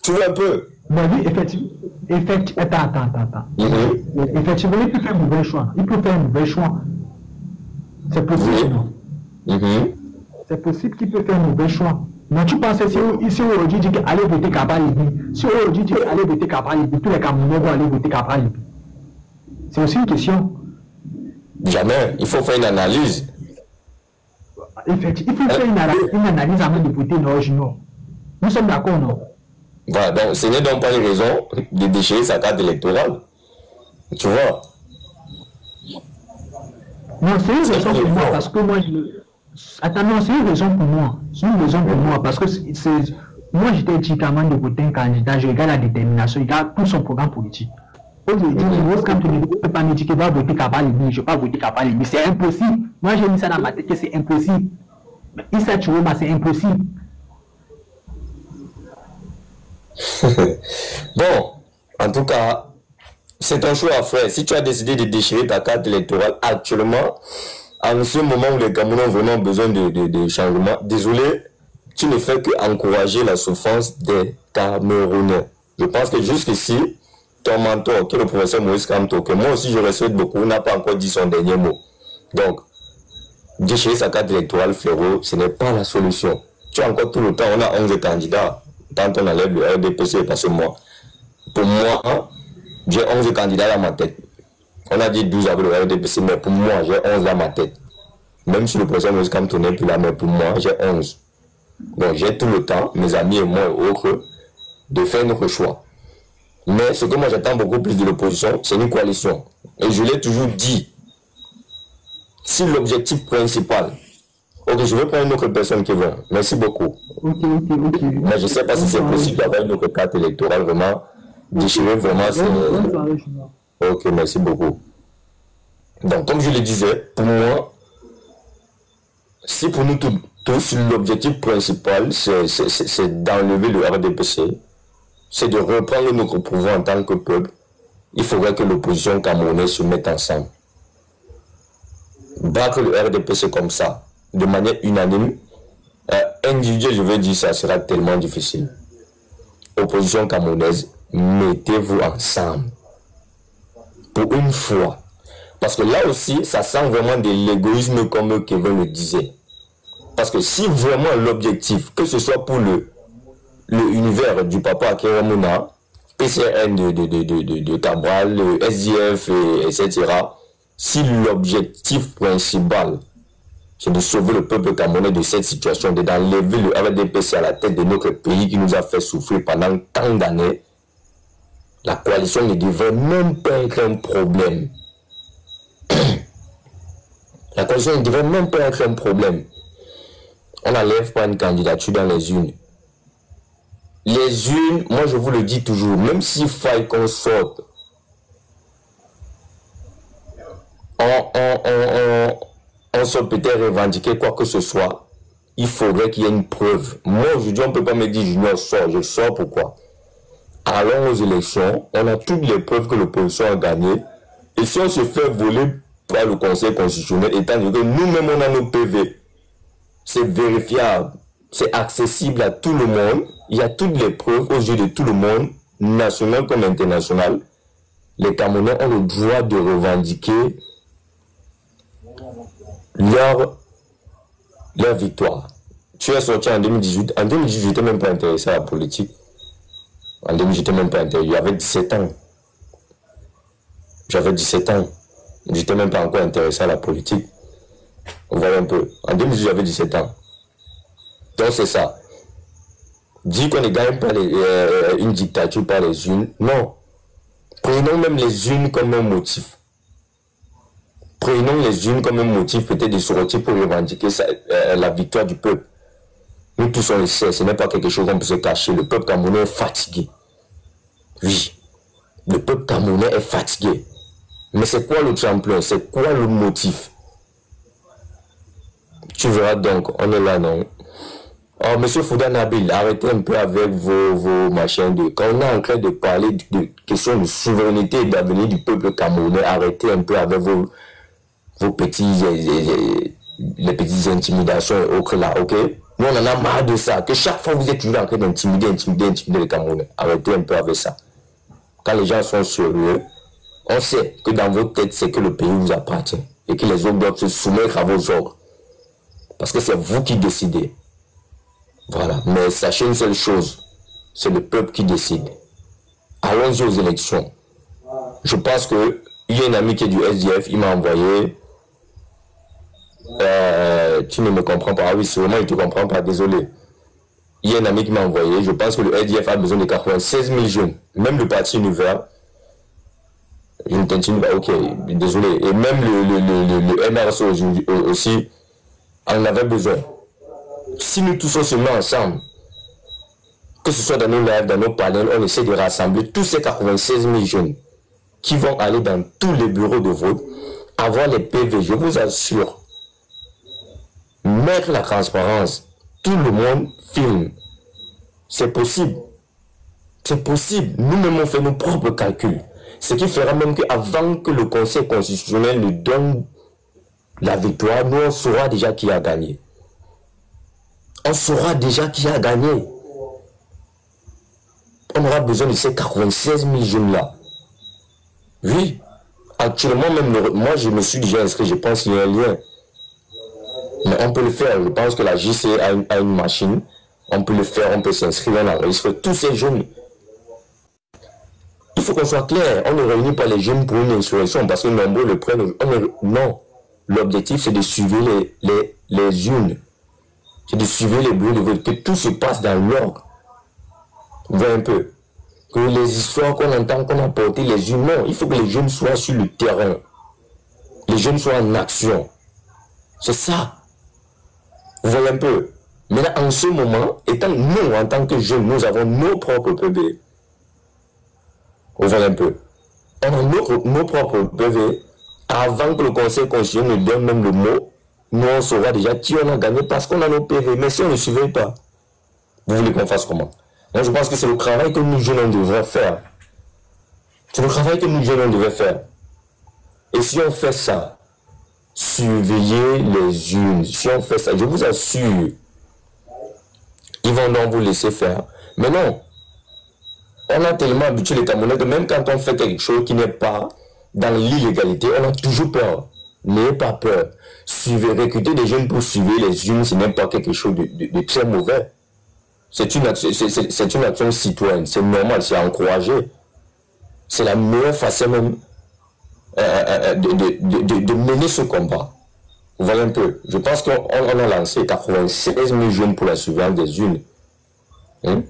Tu vois un peu? Oui, effectivement. Attends. Effectivement, il peut faire un mauvais choix. C'est possible. C'est possible qu'il peut faire un mauvais choix. Mais tu penses que si aujourd'hui dit qu'aller voter Kabalibi, si aujourd'hui dit qu'aller voter Kabalibi, tous les Camerounais vont aller voter Kabalibi. C'est aussi une question. Jamais. Il faut faire une analyse. Effectivement, il faut faire une analyse avant de voter non. Nous sommes d'accord, non? Voilà, donc ce n'est donc pas une raison de déchirer sa carte électorale. Tu vois? Non, c'est une raison pour moi, parce que moi, attends, non, c'est une raison pour moi. C'est une raison pour moi, parce que moi, j'étais dit qu'avant de voter un candidat, je regarde la détermination, je regarde tout son programme politique. Aujourd'hui, quand tu ne peux pas me dire qu'il va voter Kabalibi, je ne vais pas voter Kabalibi, c'est impossible. Moi, j'ai mis ça dans ma tête que c'est impossible. Issa Chiroma, c'est impossible. Bon, en tout cas, c'est ton choix à faire. Si tu as décidé de déchirer ta carte électorale actuellement, en ce moment où les Camerounais ont vraiment besoin de changement, désolé, tu ne fais qu'encourager la souffrance des Camerounais. Je pense que jusqu'ici, ton mentor, qui est le professeur Maurice Kamto, que moi aussi je respecte beaucoup, n'a pas encore dit son dernier mot. Donc, déchirer sa carte électorale, frérot, ce n'est pas la solution. Tu as encore tout le temps, on a 11 candidats. Quand on enlève le RDPC, parce que moi, pour moi, j'ai 11 candidats dans ma tête. On a dit 12 avec le RDPC, mais pour moi, j'ai 11 dans ma tête. Même si le professeur Maurice Kamto n'est plus là, mais pour moi, j'ai 11. Donc, j'ai tout le temps, mes amis et moi et autres, de faire notre choix. Mais ce que moi j'attends beaucoup plus de l'opposition, c'est une coalition. Et je l'ai toujours dit. Si l'objectif principal... Ok, je vais prendre une autre personne qui veut. Merci beaucoup. Ok. Mais je ne sais pas si c'est possible d'avoir une autre carte électorale vraiment déchirée, vraiment. Ok, merci beaucoup. Donc, comme je le disais, pour moi, si pour nous tous, l'objectif principal, c'est d'enlever le RDPC, c'est de reprendre notre pouvoir en tant que peuple, il faudrait que l'opposition camerounaise se mette ensemble. Battre le RDPC comme ça, de manière unanime, individuel, je veux dire, ça sera tellement difficile. Opposition camerounaise, mettez-vous ensemble. Pour une fois. Parce que là aussi, ça sent vraiment de l'égoïsme comme Kevin le disait. Parce que si vraiment l'objectif, que ce soit pour le univers du papa Akeramuna, PCN de Cabral, le SDF, etc., si l'objectif principal, c'est de sauver le peuple camerounais de cette situation, d'enlever le RDPC à la tête de notre pays qui nous a fait souffrir pendant tant d'années, la coalition ne devrait même pas être un problème. La coalition ne devrait même pas être un problème. On n'enlève pas une candidature dans les urnes. Les urnes, moi je vous le dis toujours, même s'il faille qu'on sorte, on se peut-être revendiquer quoi que ce soit, il faudrait qu'il y ait une preuve. Moi aujourd'hui on ne peut pas me dire Junior sort, je sors pourquoi? Allons aux élections, on a toutes les preuves que l'opposition a gagné, et si on se fait voler par le Conseil constitutionnel, étant donné que nous-mêmes on a nos PV, c'est vérifiable, c'est accessible à tout le monde, il y a toutes les preuves aux yeux de tout le monde, national comme international. Les Camerounais ont le droit de revendiquer leur victoire. Tu es sorti en 2018. En 2018, je n'étais même pas intéressé à la politique. En 2018, j'étais même pas intéressé. J'avais 17 ans. J'avais 17 ans. Je n'étais même pas encore intéressé à la politique. On voit un peu. En 2018, j'avais 17 ans. Donc c'est ça. Dire qu'on ne gagne pas une dictature par les urnes, non. Prenons même les urnes comme un motif. Prenons les urnes comme un motif peut-être de sortir pour revendiquer la victoire du peuple. Nous tous on le sait, ce n'est pas quelque chose qu'on peut se cacher. Le peuple camerounais est fatigué. Oui, le peuple camerounais est fatigué. Mais c'est quoi le tremplin? C'est quoi le motif? Tu verras donc, on est là, non? Oh, monsieur Fouda Nabil, arrêtez un peu avec vos machins de... Quand on est en train de parler de questions de souveraineté et d'avenir du peuple camerounais, arrêtez un peu avec vos les petites intimidations et autres là, ok? Nous, on en a marre de ça. Que chaque fois, vous êtes toujours en train d'intimider les Camerounais. Arrêtez un peu avec ça. Quand les gens sont sérieux, on sait que dans votre tête, c'est que le pays vous appartient et que les autres doivent se soumettre à vos ordres. Parce que c'est vous qui décidez. Voilà. Mais sachez une seule chose, c'est le peuple qui décide. Allons-y aux élections. Je pense que il y a un ami qui est du SDF, il m'a envoyé... tu ne me comprends pas. Ah oui, sûrement il ne te comprend pas, désolé. Il y a un ami qui m'a envoyé, je pense que le SDF a besoin de 96 000 jeunes. Même le parti univers. Je ne t'intime pas, ok, désolé. Et même le MRC aussi en avait besoin. Si nous tous on se met ensemble, que ce soit dans nos lives, dans nos panels, on essaie de rassembler tous ces 96 000 jeunes qui vont aller dans tous les bureaux de vote, avoir les PV, je vous assure, mettre la transparence, tout le monde filme. C'est possible. C'est possible. Nous-mêmes, on fait nos propres calculs. Ce qui fera même qu'avant que le Conseil constitutionnel nous donne la victoire, nous, on saura déjà qui a gagné. On saura déjà qui a gagné. On aura besoin de ces 96 000 jeunes-là. Oui. Actuellement, même, moi, je me suis déjà inscrit. Je pense qu'il y a un lien. Mais on peut le faire. Je pense que la JC a une machine. On peut le faire. On peut s'inscrire. On enregistre tous ces jeunes. Il faut qu'on soit clair. On ne réunit pas les jeunes pour une insurrection parce que nombreux le prennent. Non. L'objectif, c'est de suivre les urnes. C'est de suivre les bureaux de vote. Que tout se passe dans l'ordre. Vous voyez un peu. Que les histoires qu'on entend, qu'on a portées les urnes. Non. Il faut que les jeunes soient sur le terrain. Les jeunes soient en action. C'est ça. Vous voyez un peu. Maintenant, en ce moment, étant nous, en tant que jeunes, nous avons nos propres PV. Vous voyez un peu. On a nos propres PV. Avant que le Conseil constitutionnel ne donne même le mot, nous on saura déjà qui on a gagné parce qu'on a nos PV. Mais si on ne surveille pas, vous voulez qu'on fasse comment? Moi je pense que c'est le travail que nous jeunes on devrait faire. C'est le travail que nous jeunes on devrait faire. Et si on fait ça, surveiller les urnes, si on fait ça, je vous assure, ils vont donc vous laisser faire. Mais non, on a tellement habitué les Camerounais que même quand on fait quelque chose qui n'est pas dans l'illégalité, on a toujours peur. N'ayez pas peur. Suivez, recruter des jeunes pour suivre les urnes, ce n'est pas quelque chose de très mauvais. C'est une action citoyenne, c'est normal, c'est encouragé. C'est la meilleure façon même de mener ce combat. Vous voyez un peu. Je pense qu'on a lancé 96 000 jeunes pour la surveillance des urnes.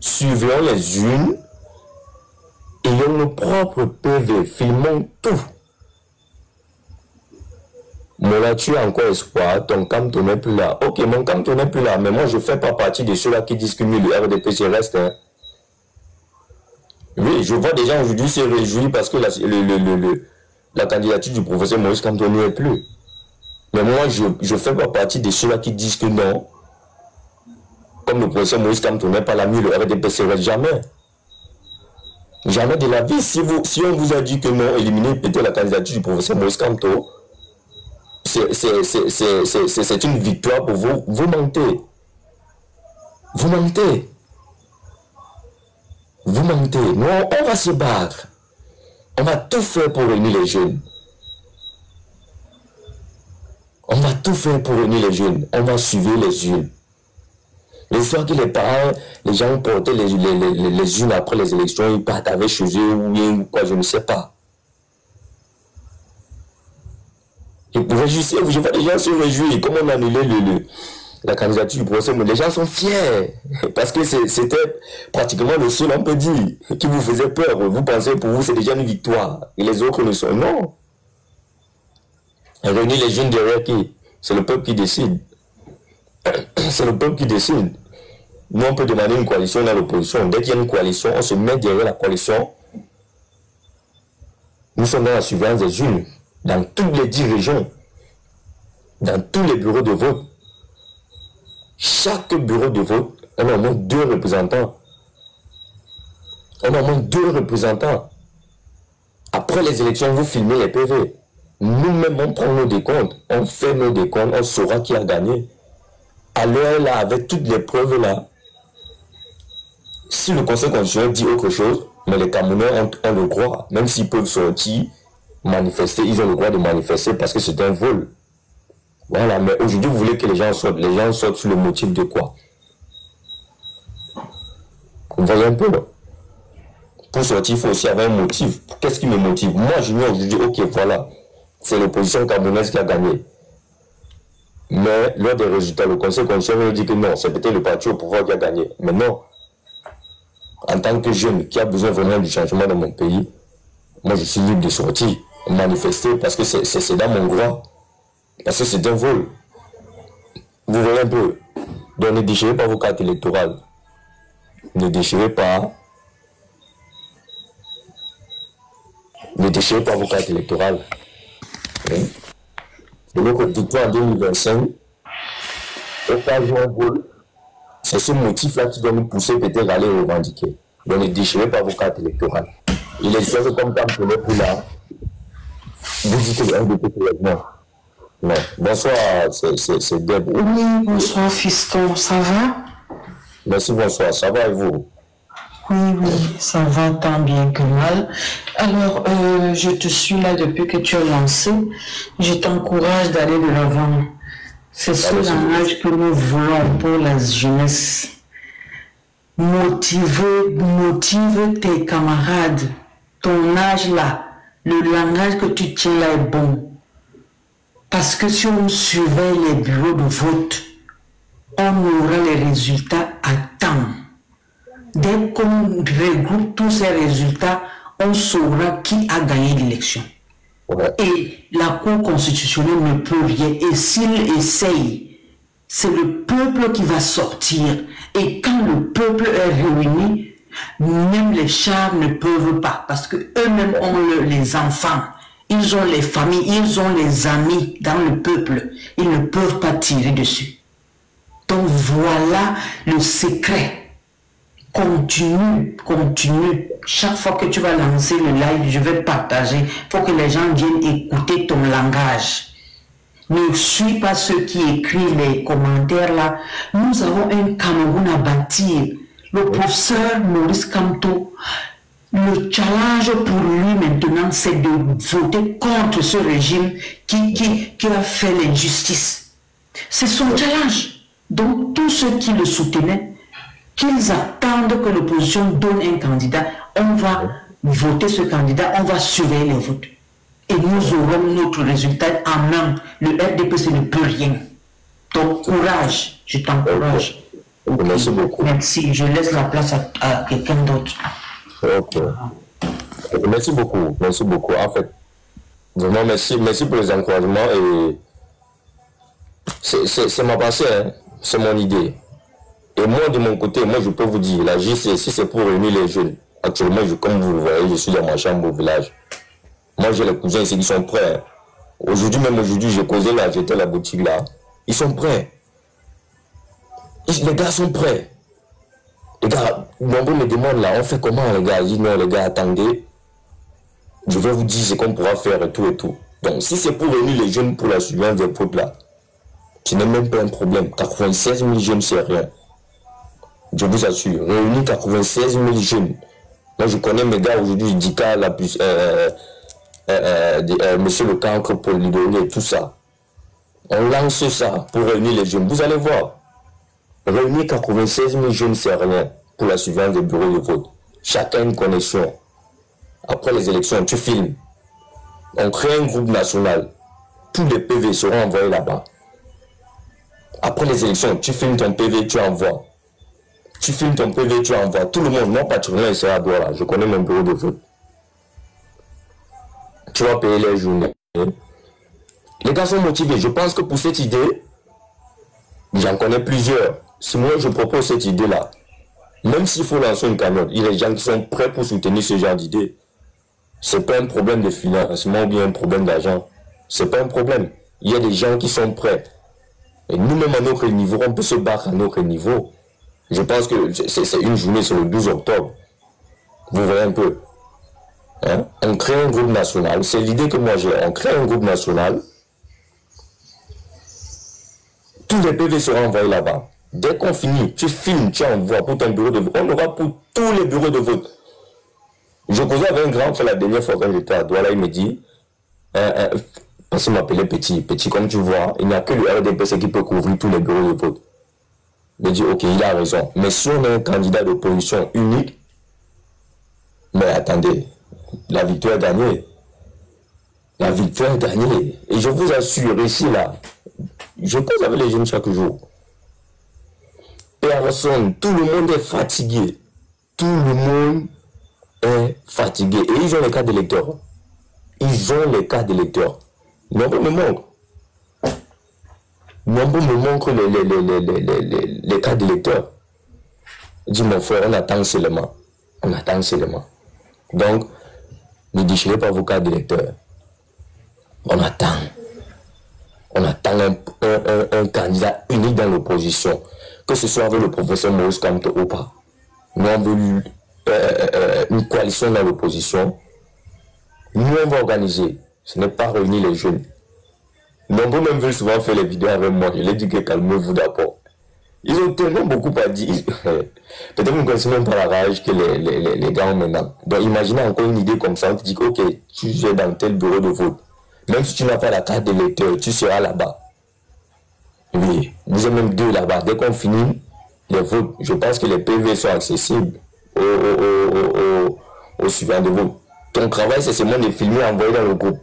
Suivons les urnes, ayons nos propres PV, filmons tout. Mais là, tu as encore espoir, ton camp n'est plus là. Ok, mon camp n'est plus là, mais moi je ne fais pas partie de ceux-là qui disent que le RDPC reste. Hein. Oui, je vois des gens aujourd'hui se réjouir parce que la candidature du professeur Maurice Kamto n'y est plus. Mais moi, je ne fais pas partie de ceux-là qui disent que non. Comme le professeur Maurice Kamto n'est pas l'ami, le RDPC reste jamais. Jamais de la vie. Si on vous a dit que non, éliminez peut-être la candidature du professeur Maurice Kamto, c'est une victoire pour vous. Vous mentez. Vous mentez. Vous mentez. Nous, on va se battre. On va tout faire pour réunir les jeunes. On va tout faire pour réunir les jeunes. On va suivre les urnes. Les fois que les parents, les gens portaient les urnes après les élections, ils partent avec chez eux ou bien quoi, je ne sais pas. Je vois des gens se réjouir. Comme on a annulé la candidature du procès, mais les gens sont fiers. Parce que c'était pratiquement le seul, on peut dire, qui vous faisait peur. Vous pensez pour vous, c'est déjà une victoire. Et les autres ne sont. Non. Réunir les jeunes derrière qui? C'est le peuple qui décide. C'est le peuple qui décide. Nous, on peut demander une coalition dans l'opposition. Dès qu'il y a une coalition, on se met derrière la coalition. Nous sommes dans la surveillance des urnes. Dans toutes les 10 régions, dans tous les bureaux de vote, chaque bureau de vote, on a au moins 2 représentants. On a au moins 2 représentants. Après les élections, vous filmez les PV. Nous-mêmes, on prend nos décomptes, on fait nos décomptes, on saura qui a gagné. À l'heure là, avec toutes les preuves là, si le Conseil constitutionnel dit autre chose, mais les Camerounais ont le droit, même s'ils peuvent sortir, manifester, ils ont le droit de manifester parce que c'est un vol. Voilà, mais aujourd'hui, vous voulez que les gens sortent sur le motif de quoi? Vous voyez un peu? Pour sortir, il faut aussi avoir un motif. Qu'est-ce qui me motive? Moi, je viens aujourd'hui, ok, voilà, c'est l'opposition camerounaise qui a gagné. Mais lors des résultats, le Conseil constitutionnel dit que non, c'est peut-être le parti au pouvoir qui a gagné. Mais non, en tant que jeune qui a besoin vraiment du changement dans mon pays, moi, je suis libre de sortir, manifester, parce que c'est dans mon droit. Parce que c'est un vol. Vous voyez un peu. Donc, ne déchirez pas vos cartes électorales. Ne déchirez pas. Ne déchirez pas vos cartes électorales. Oui. De notre victoire en 2025, occasion vol, c'est ce motif-là qui doit nous pousser peut-être à aller revendiquer. Donc, ne déchirez pas vos cartes électorales. Il est sûr que comme quand on n'est plus là, vous dites que un député non. Non. Bonsoir, c'est Deb. Oui, bonsoir fiston, ça va? Merci, bonsoir, ça va et vous? Oui, ça va tant bien que mal. Alors, je te suis là depuis que tu as lancé. Je t'encourage d'aller de l'avant. C'est ce langage que nous voulons pour la jeunesse. Motive tes camarades. Ton âge là, le langage que tu tiens là est bon. Parce que si on surveille les bureaux de vote, on aura les résultats à temps. Dès qu'on regroupe tous ces résultats, on saura qui a gagné l'élection. Ouais. Et la Cour constitutionnelle ne peut rien. Et s'il essaye, c'est le peuple qui va sortir. Et quand le peuple est réuni, même les chars ne peuvent pas. Parce qu'eux-mêmes ont les enfants. ils ont les familles, ils ont les amis dans le peuple. Ils ne peuvent pas tirer dessus. Donc voilà le secret. Continue, continue. Chaque fois que tu vas lancer le live, je vais partager pour que les gens viennent écouter ton langage. Ne suis pas ceux qui écrivent les commentaires là. Nous avons un Cameroun à bâtir. Le professeur Maurice Kamto, le challenge pour lui maintenant, c'est de voter contre ce régime qui a fait l'injustice. C'est son challenge. Donc tous ceux qui le soutenaient, qu'ils attendent que l'opposition donne un candidat, on va voter ce candidat, on va surveiller les votes. Et nous aurons notre résultat en main. Le RDPC ne peut rien. Donc courage, je t'encourage. Merci beaucoup. Merci, je laisse la place à quelqu'un d'autre. Ok. Merci beaucoup, merci beaucoup. En fait, vraiment merci pour les encouragements et c'est ma pensée, hein. C'est mon idée. Et moi, de mon côté, moi je peux vous dire, la JC, si c'est pour réunir les jeunes, actuellement, comme vous le voyez, je suis dans ma chambre au village. Moi j'ai les cousins ici qui sont prêts. Aujourd'hui, j'ai causé là, j'étais à la boutique là. Ils sont prêts. Les gars sont prêts. Les gars, nombreux me demandent là, on fait comment les gars? Je dis non les gars, attendez. Je vais vous dire ce qu'on pourra faire et tout et tout. Donc si c'est pour réunir les jeunes pour la surveillance des fautes là, ce n'est même pas un problème. 96 000 jeunes, c'est rien. Je vous assure, réunir 96 000 jeunes. Moi je connais mes gars aujourd'hui, Dika, la plus, Monsieur le Cancre, Paul Lidoni et tout ça. On lance ça pour réunir les jeunes. Vous allez voir. Réunir 96 000 jeunes, c'est rien pour la surveillance des bureaux de vote. Chacun une connexion. Après les élections, tu filmes. On crée un groupe national. Tous les PV seront envoyés là-bas. Après les élections, tu filmes ton PV, tu envoies. Tu filmes ton PV, tu envoies. Tout le monde, non particulièrement, il sera à Douala. Je connais mon bureau de vote. Tu vas payer les journées. Les gars sont motivés. Je pense que pour cette idée, j'en connais plusieurs. Si moi je propose cette idée-là, même s'il faut lancer une cagnotte, il y a des gens qui sont prêts pour soutenir ce genre d'idée. Ce n'est pas un problème de financement ou bien un problème d'argent. Ce n'est pas un problème. Il y a des gens qui sont prêts. Et nous-mêmes à notre niveau, on peut se battre à notre niveau. Je pense que c'est une journée sur le 12 octobre. Vous voyez un peu. Hein? On crée un groupe national. C'est l'idée que moi j'ai. On crée un groupe national. Tous les PV seront envoyés là-bas. Dès qu'on finit, tu filmes, tu envoies pour ton bureau de vote. On aura pour tous les bureaux de vote. Je causais avec un grand frère la dernière fois quand j'étais à Douala, il me dit, parce qu'il m'appelait Petit, comme tu vois, il n'y a que le RDPC qui peut couvrir tous les bureaux de vote. Il me dit, ok, il a raison. Mais si on a un candidat d'opposition unique, mais attendez, la victoire est gagnée. La victoire est gagnée. Et je vous assure, ici, là, je cause avec les jeunes chaque jour. Personne, tout le monde est fatigué. Tout le monde est fatigué. Et ils ont les cartes d'électeurs. Ils ont les cartes d'électeurs. Nombre me manque. Nombre me manque les cartes d'électeurs. Dis mon frère, on attend seulement. On attend seulement. Donc, ne déchirez pas vos cartes d'électeurs. On attend. On attend un candidat unique dans l'opposition. Que ce soit avec le professeur Maurice Kamto ou pas. Nous on veut une coalition dans l'opposition. Nous on va organiser. Ce n'est pas réunir les jeunes. Nombreux même veulent souvent faire les vidéos avec moi. Je leur dis que calmez-vous d'abord. Ils ont tellement beaucoup à dire. Peut-être que vous ne connaissez même pas la rage que les gars ont maintenant. Donc imaginez encore une idée comme ça. On te dit que ok, tu es dans tel bureau de vote. Même si tu n'as pas la carte d'électeur, tu seras là-bas. Oui, vous êtes même deux là-bas. Dès qu'on finit les votes, je pense que les PV sont accessibles aux suivants de vote. Ton travail, c'est seulement de filmer et envoyer dans le groupe.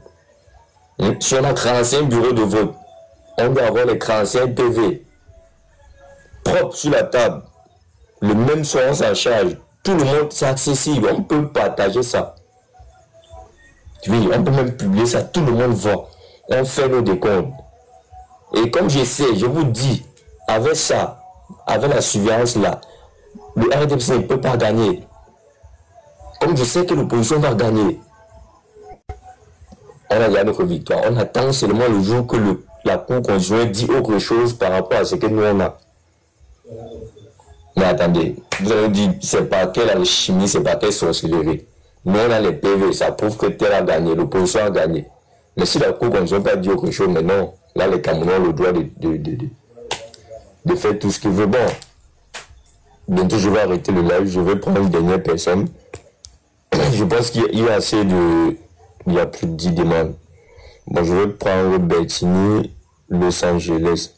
Si on a 45 bureaux de vote, on doit avoir les 45 PV propres sur la table. Le même soir, on s'en charge. Tout le monde, c'est accessible. On peut partager ça. Oui, on peut même publier ça. Tout le monde voit. On fait nos décomptes. Et comme je sais, je vous dis, avec ça, avec la surveillance là, le RDPC ne peut pas gagner. Comme je sais que l'opposition va gagner, on a gagné notre victoire. On attend seulement le jour que la Cour constitutionnelle dit autre chose par rapport à ce que nous on a. Mais attendez, vous allez dire, c'est pas quelle alchimie, c'est pas quelle sorcellerie. Nous on a les PV, ça prouve que tel a gagné, l'opposition a gagné. Mais si la Cour constitutionnelle n'a pas dit autre chose, mais non, là les Camerounais ont le droit de faire tout ce qu'ils veulent. Bon, bientôt je vais arrêter le live, je vais prendre une dernière personne. Je pense qu'il y a assez de... Il y a plus de 10 demandes. Bon, je vais prendre Bertini, Los Angeles.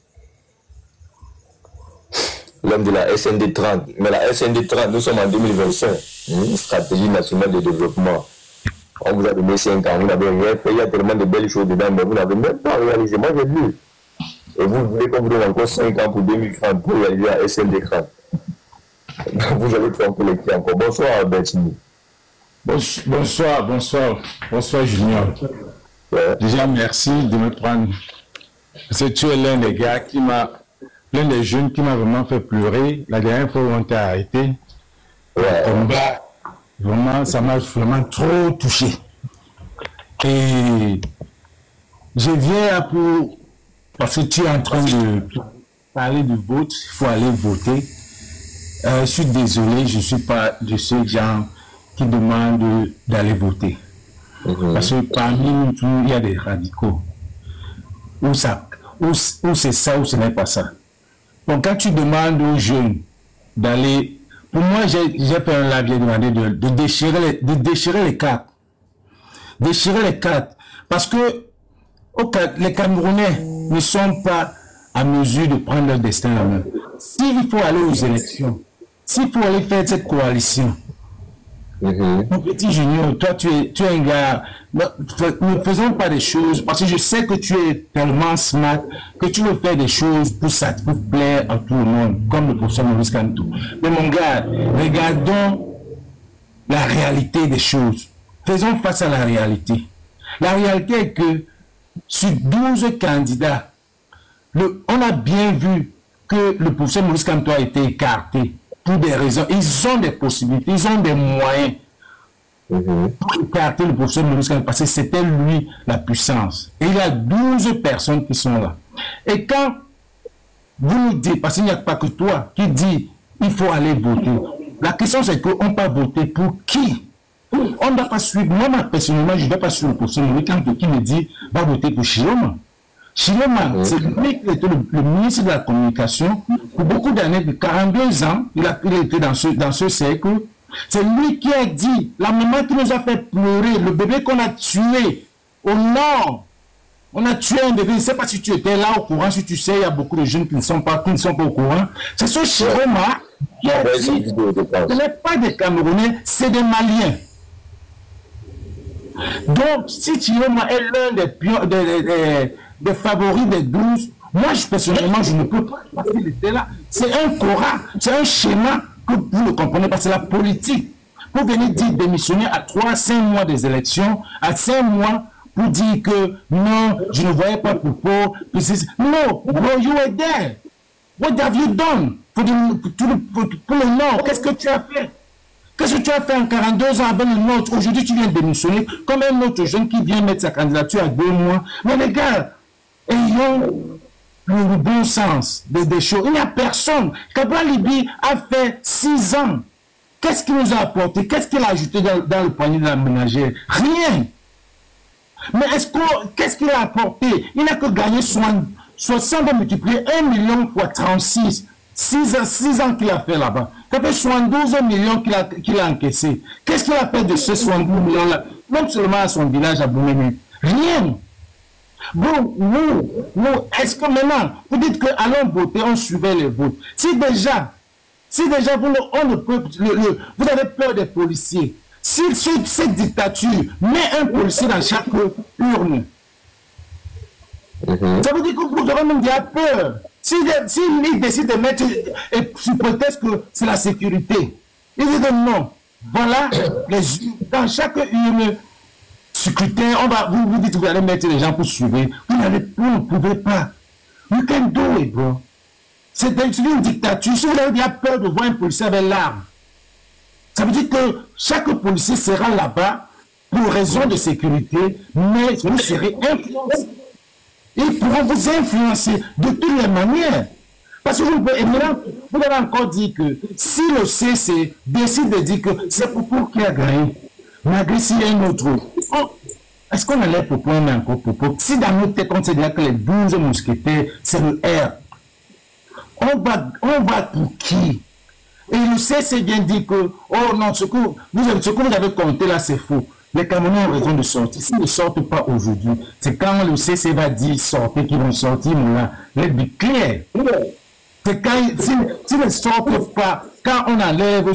L'homme de la SND 30. Mais la SND 30, nous sommes en 2025. Une stratégie nationale de développement. On vous a donné 5 ans, vous n'avez rien fait. Il y a tellement de belles choses dedans, mais vous n'avez même pas réalisé. Moi, j'ai vu. Et vous voulez qu'on vous donne encore 5 ans pour 2030 pour réaliser la SND 30. Vous allez tromper les clients encore. Bonsoir, Bertini. Bonsoir Junior. Ouais. Déjà merci de me prendre. Parce que tu es l'un des gars l'un des jeunes qui m'a vraiment fait pleurer. La dernière fois où on t'a arrêté, le combat, vraiment, ça m'a vraiment trop touché. Et je viens là parce que tu es en train de parler du vote, il faut aller voter. Je suis désolé, je ne suis pas de ceux gens qui demandent d'aller voter. Parce que parmi nous, il y a des radicaux. Ou c'est ça, ou ce n'est pas ça. Donc quand tu demandes aux jeunes d'aller... Pour moi, j'ai fait un live, j'ai demandé de déchirer les cartes. Déchirer les cartes. Parce que les Camerounais ne sont pas à mesure de prendre leur destin en main. S'il faut aller aux élections, s'il faut aller faire cette coalition, mon petit Junior, toi tu es un gars, ne faisons pas des choses, parce que je sais que tu es tellement smart, que tu veux faire des choses pour plaire à tout le monde, comme le professeur Maurice Kamto. Mais mon gars, regardons la réalité des choses. Faisons face à la réalité. La réalité est que sur 12 candidats, on a bien vu que le professeur Maurice Kamto a été écarté. Pour des raisons, ils ont des possibilités, ils ont des moyens pour écarter le professeur Maurice Kamto, parce que c'était lui la puissance. Et il y a 12 personnes qui sont là. Et quand vous nous dites, parce qu'il n'y a pas que toi qui dit il faut aller voter, la question c'est qu'on peut voter pour qui? On ne doit pas suivre, moi personnellement, je ne vais pas suivre le professeur Maurice Kamto qui me dit va voter pour Chiloma. Chiloma, c'est lui qui était le ministre de la Communication. Pour beaucoup d'années, de 42 ans, il était dans ce cercle. C'est lui qui a dit, la maman qui nous a fait pleurer, le bébé qu'on a tué au nord. On a tué un bébé, je ne sais pas si tu étais là au courant, si tu sais, il y a beaucoup de jeunes qui ne sont pas au courant. C'est ce Chiloma qui a dit, ce n'est pas des Camerounais, c'est des Maliens. Donc, si Chiloma est l'un des favoris des 12, moi personnellement je ne peux pas, parce qu'il était là. C'est un Coran, c'est un schéma que vous le comprenez, parce que c'est la politique. Vous venez dire démissionner à 3-5 mois des élections, à 5 mois pour dire que non, je ne voyais pas Popo. No, bro, you were there. What have you done pour le Nord? Qu'est-ce que tu as fait? Qu'est-ce que tu as fait en 42 ans avec le Nord? Aujourd'hui, tu viens démissionner comme un autre jeune qui vient mettre sa candidature à 2 mois. Mais les gars, ayons le bon sens des choses. Il n'y a personne. Cabral Libi a fait 6 ans. Qu'est-ce qu'il nous a apporté? Qu'est-ce qu'il a ajouté dans le panier de la ménagère? Rien. Mais qu'est-ce qu'il a apporté? Il n'a que gagné 60 multiplié 1 million fois 36. 6 ans qu'il a fait là-bas. Ça fait 72 millions qu'il a encaissé. Qu'est-ce qu'il a fait de ces 72 millions-là? Même seulement à son village à Bouméné. Rien. Bon, nous, est-ce que maintenant, vous dites que allons voter, on suivait les votes. Si déjà vous avez peur des policiers, si cette dictature met un policier dans chaque urne, ça veut dire que vous aurez même déjà peur. S'il décide de mettre, et sous prétexte que c'est la sécurité, il dit que non, voilà, dans chaque urne, scrutin, vous dites que vous allez mettre les gens pour suivre. Vous ne pouvez pas. You can do it, bro. C'est une dictature. Si vous avez bien peur de voir un policier avec l'arme, ça veut dire que chaque policier sera là-bas pour raison de sécurité, mais vous serez influencé. Ils pourront vous influencer de toutes les manières. Parce que vous avez encore dit que si le CC décide de dire que c'est Popo qui a gagné, malgré s'il y a une autre, est-ce qu'on allait pour prendre encore Popo? Si dans notre tête, on sait déjà que les 12 mousquetaires, c'est le R, on va pour qui? Et le CC vient dire que, oh non, ce que vous avez compté là, c'est faux. Les Camerounais ont raison de sortir. S'ils ne sortent pas aujourd'hui, c'est quand le CC va dire sortez qu'ils vont sortir, là. Let's be clear. C'est quand, s'ils ne sortent pas, quand on enlève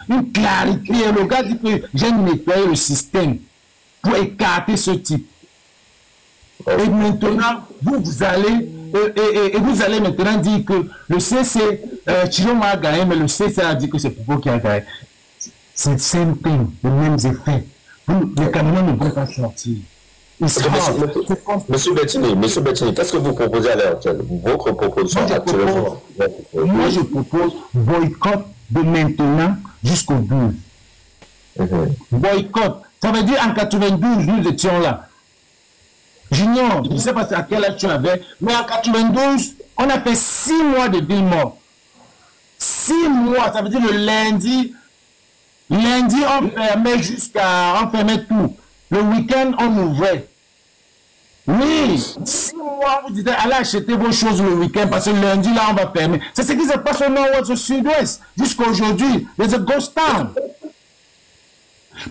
une clarité, le gars dit que j'ai nettoyé le système pour écarter ce type. Et maintenant, vous allez maintenant dire que le CC, Chiloma a gagné, mais le CC a dit que c'est Popo qui a gagné. C'est le same thing, les mêmes effets. Les Camerounais ne vont pas sortir. Monsieur Bettini, qu'est-ce que vous proposez à l'heure actuelle? Votre proposition actuellement? Moi, je propose boycott de maintenant jusqu'au 12. Boycott. Ça veut dire en 92, nous étions là. Junior, je ne sais pas à quel âge tu avais, mais en 92, on a fait 6 mois de ville mort. 6 mois, ça veut dire le lundi, on fermait tout. Le week-end, on ouvrait. Oui, 6 mois, vous dites, allez acheter vos choses le week-end parce que le lundi, là, on va fermer. C'est ce qui se passe au nord-ouest, au sud-ouest, jusqu'à aujourd'hui. There's a ghost town.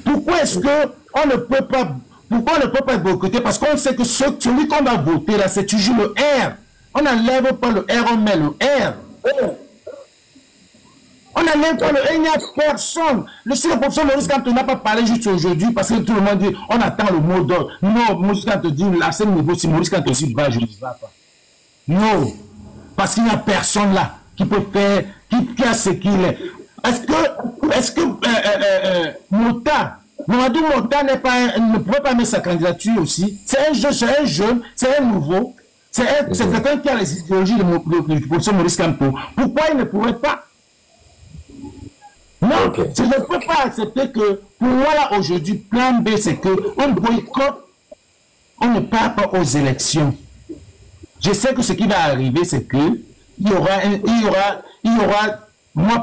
Pourquoi est-ce qu'on ne peut pas boycotter? Parce qu'on sait que celui qu'on va voter, là, c'est toujours le R. On n'enlève pas le R, on met le R. On n'enlève pas le R, il n'y a personne. Le professeur Maurice Kamto n'a pas parlé juste aujourd'hui parce que tout le monde dit on attend le mot d'ordre. Non, Maurice Kamto dit à ce niveau, si Maurice Kamto dit va, je ne vais pas. Non, parce qu'il n'y a personne là qui peut faire, qui a ce qu'il est. Est-ce que Mamadou Mota ne pourrait pas mettre sa candidature aussi? C'est un jeune, c'est un nouveau, c'est quelqu'un qui a les idéologies du professeur Maurice Kamto. Pourquoi il ne pourrait pas? Non, je ne peux pas accepter que, pour moi là aujourd'hui, plan B, c'est qu'on boycotte, on ne part pas aux élections. Je sais que ce qui va arriver, c'est que il y aura,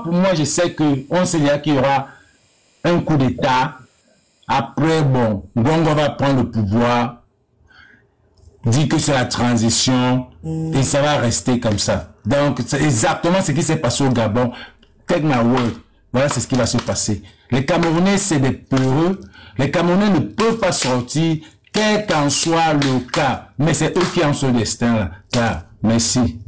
pour moi, je sais qu'on sait déjà qu'il y aura un coup d'État. Après, bon, Bongo va prendre le pouvoir, dit que c'est la transition, et ça va rester comme ça. Donc, c'est exactement ce qui s'est passé au Gabon. Take my word. Voilà, c'est ce qui va se passer. Les Camerounais, c'est des peureux. Les Camerounais ne peuvent pas sortir, quel qu'en soit le cas. Mais c'est eux qui ont ce destin-là. Ah, merci.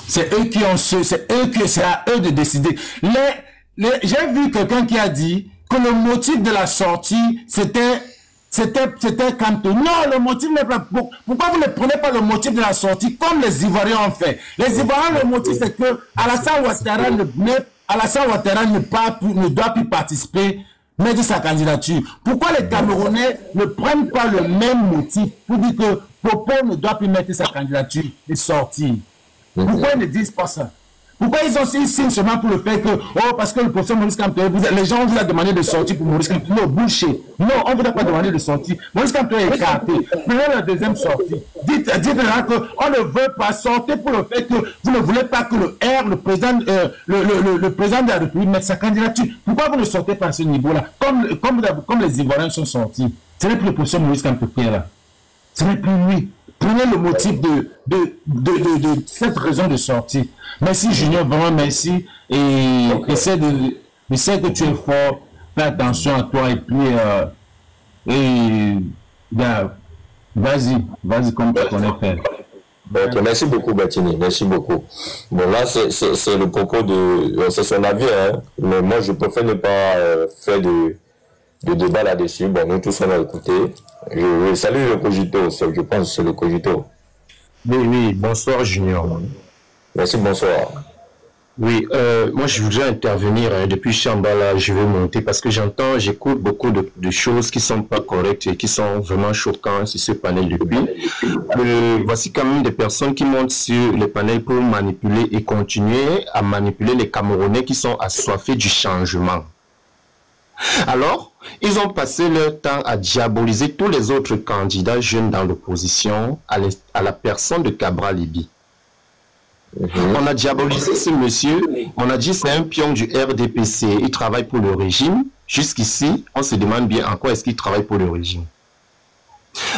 C'est eux qui ont c'est à eux de décider. J'ai vu quelqu'un qui a dit que le motif de la sortie, c'était Kamto. Non, le motif n'est pas... Pourquoi vous ne prenez pas le motif de la sortie comme les Ivoiriens ont fait? Les Ivoiriens, le motif, c'est que Alassane Ouattara ne doit plus participer, mettre sa candidature. Pourquoi les Camerounais ne prennent pas le même motif pour dire que Popo ne doit plus mettre sa candidature et sortir? Pourquoi ils ne disent pas ça? Pourquoi ils signent seulement pour le fait que, oh, parce que le professeur Maurice Kamto, les gens vous ont demandé de sortir pour Maurice Kamto. Non, bullshit. Non, on ne vous a pas demandé de sortir. Maurice Kamto est écarté. Prenez la deuxième sortie. Dites là qu'on ne veut pas sortir pour le fait que vous ne voulez pas que le R, le président de la République, mette sa candidature. Pourquoi vous ne sortez pas à ce niveau-là? Comme les Ivoiriens sont sortis. Ce n'est plus le professeur Maurice Kamto qui est là. Ce n'est plus lui. Prenez le motif de cette raison de sortie. Merci Junior, vraiment merci. Et essaie que tu es fort, fais attention à toi et puis vas-y comme tu connais faire. Okay, merci beaucoup Bettini, merci beaucoup. Bon là c'est le propos c'est son avis, hein, mais moi je préfère ne pas faire de débat là-dessus. Bon, nous tous on a écouté. Je salue le Cogito, je pense que c'est le Cogito. Oui, bonsoir Junior. Merci, bonsoir. Oui, moi je voudrais intervenir, hein, depuis Chambala, je vais monter parce que j'écoute beaucoup de choses qui sont pas correctes et qui sont vraiment choquantes sur ce panel depuis. Voici quand même des personnes qui montent sur le panel pour manipuler et continuer à manipuler les Camerounais qui sont assoiffés du changement. Alors, ils ont passé leur temps à diaboliser tous les autres candidats jeunes dans l'opposition à la personne de Cabral Libye. On a diabolisé ce monsieur, on a dit c'est un pion du RDPC, il travaille pour le régime. Jusqu'ici, on se demande bien en quoi est-ce qu'il travaille pour le régime.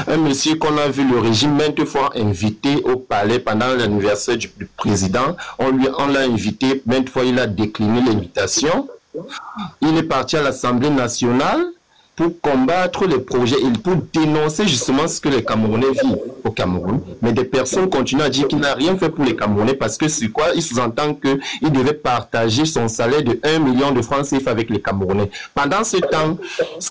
Un monsieur qu'on a vu le régime maintes fois invité au palais pendant l'anniversaire du président, on l'a invité, maintes fois il a décliné l'invitation. Il est parti à l'Assemblée nationale pour combattre les projets et pour dénoncer justement ce que les Camerounais vivent au Cameroun. Mais des personnes continuent à dire qu'il n'a rien fait pour les Camerounais parce que c'est quoi? Il sous-entend qu'il devait partager son salaire de 1 million de francs CFA avec les Camerounais. Pendant ce temps,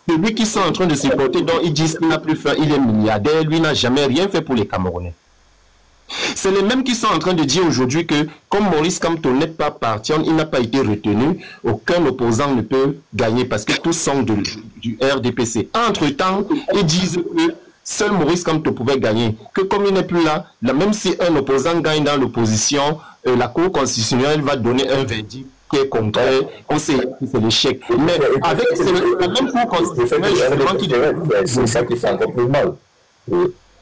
celui qui sont en train de se porter, dont ils disent qu'il n'a plus faim, il est milliardaire, lui n'a jamais rien fait pour les Camerounais. C'est les mêmes qui sont en train de dire aujourd'hui que, comme Maurice Kamto n'est pas parti, il n'a pas été retenu, aucun opposant ne peut gagner parce que tous sont du RDPC. Entre-temps, ils disent que seul Maurice Kamto pouvait gagner, que comme il n'est plus là, même si un opposant gagne dans l'opposition, la Cour constitutionnelle va donner un verdict qui est contraire, on sait que c'est l'échec. Mais avec la même Cour constitutionnelle, c'est ça qui fait encore plus mal.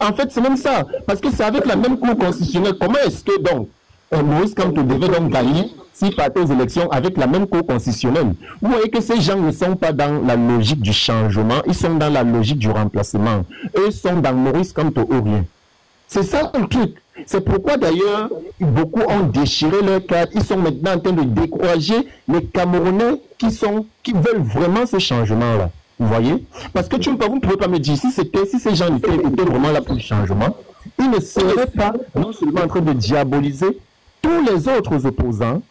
En fait, c'est même ça. Parce que c'est avec la même Cour constitutionnelle. Comment est-ce que donc Maurice Kamto devait donc gagner s'il partait aux élections avec la même Cour constitutionnelle? Vous voyez que ces gens ne sont pas dans la logique du changement, ils sont dans la logique du remplacement. Eux sont dans Maurice Kamto ou rien. C'est ça le truc. C'est pourquoi d'ailleurs, beaucoup ont déchiré leur carte. Ils sont maintenant en train de décourager les Camerounais qui veulent vraiment ce changement-là. Vous voyez? Parce que vous ne pouvez pas me dire, si ces gens étaient vraiment là pour le changement, ils ne seraient pas non seulement en train de diaboliser tous les autres opposants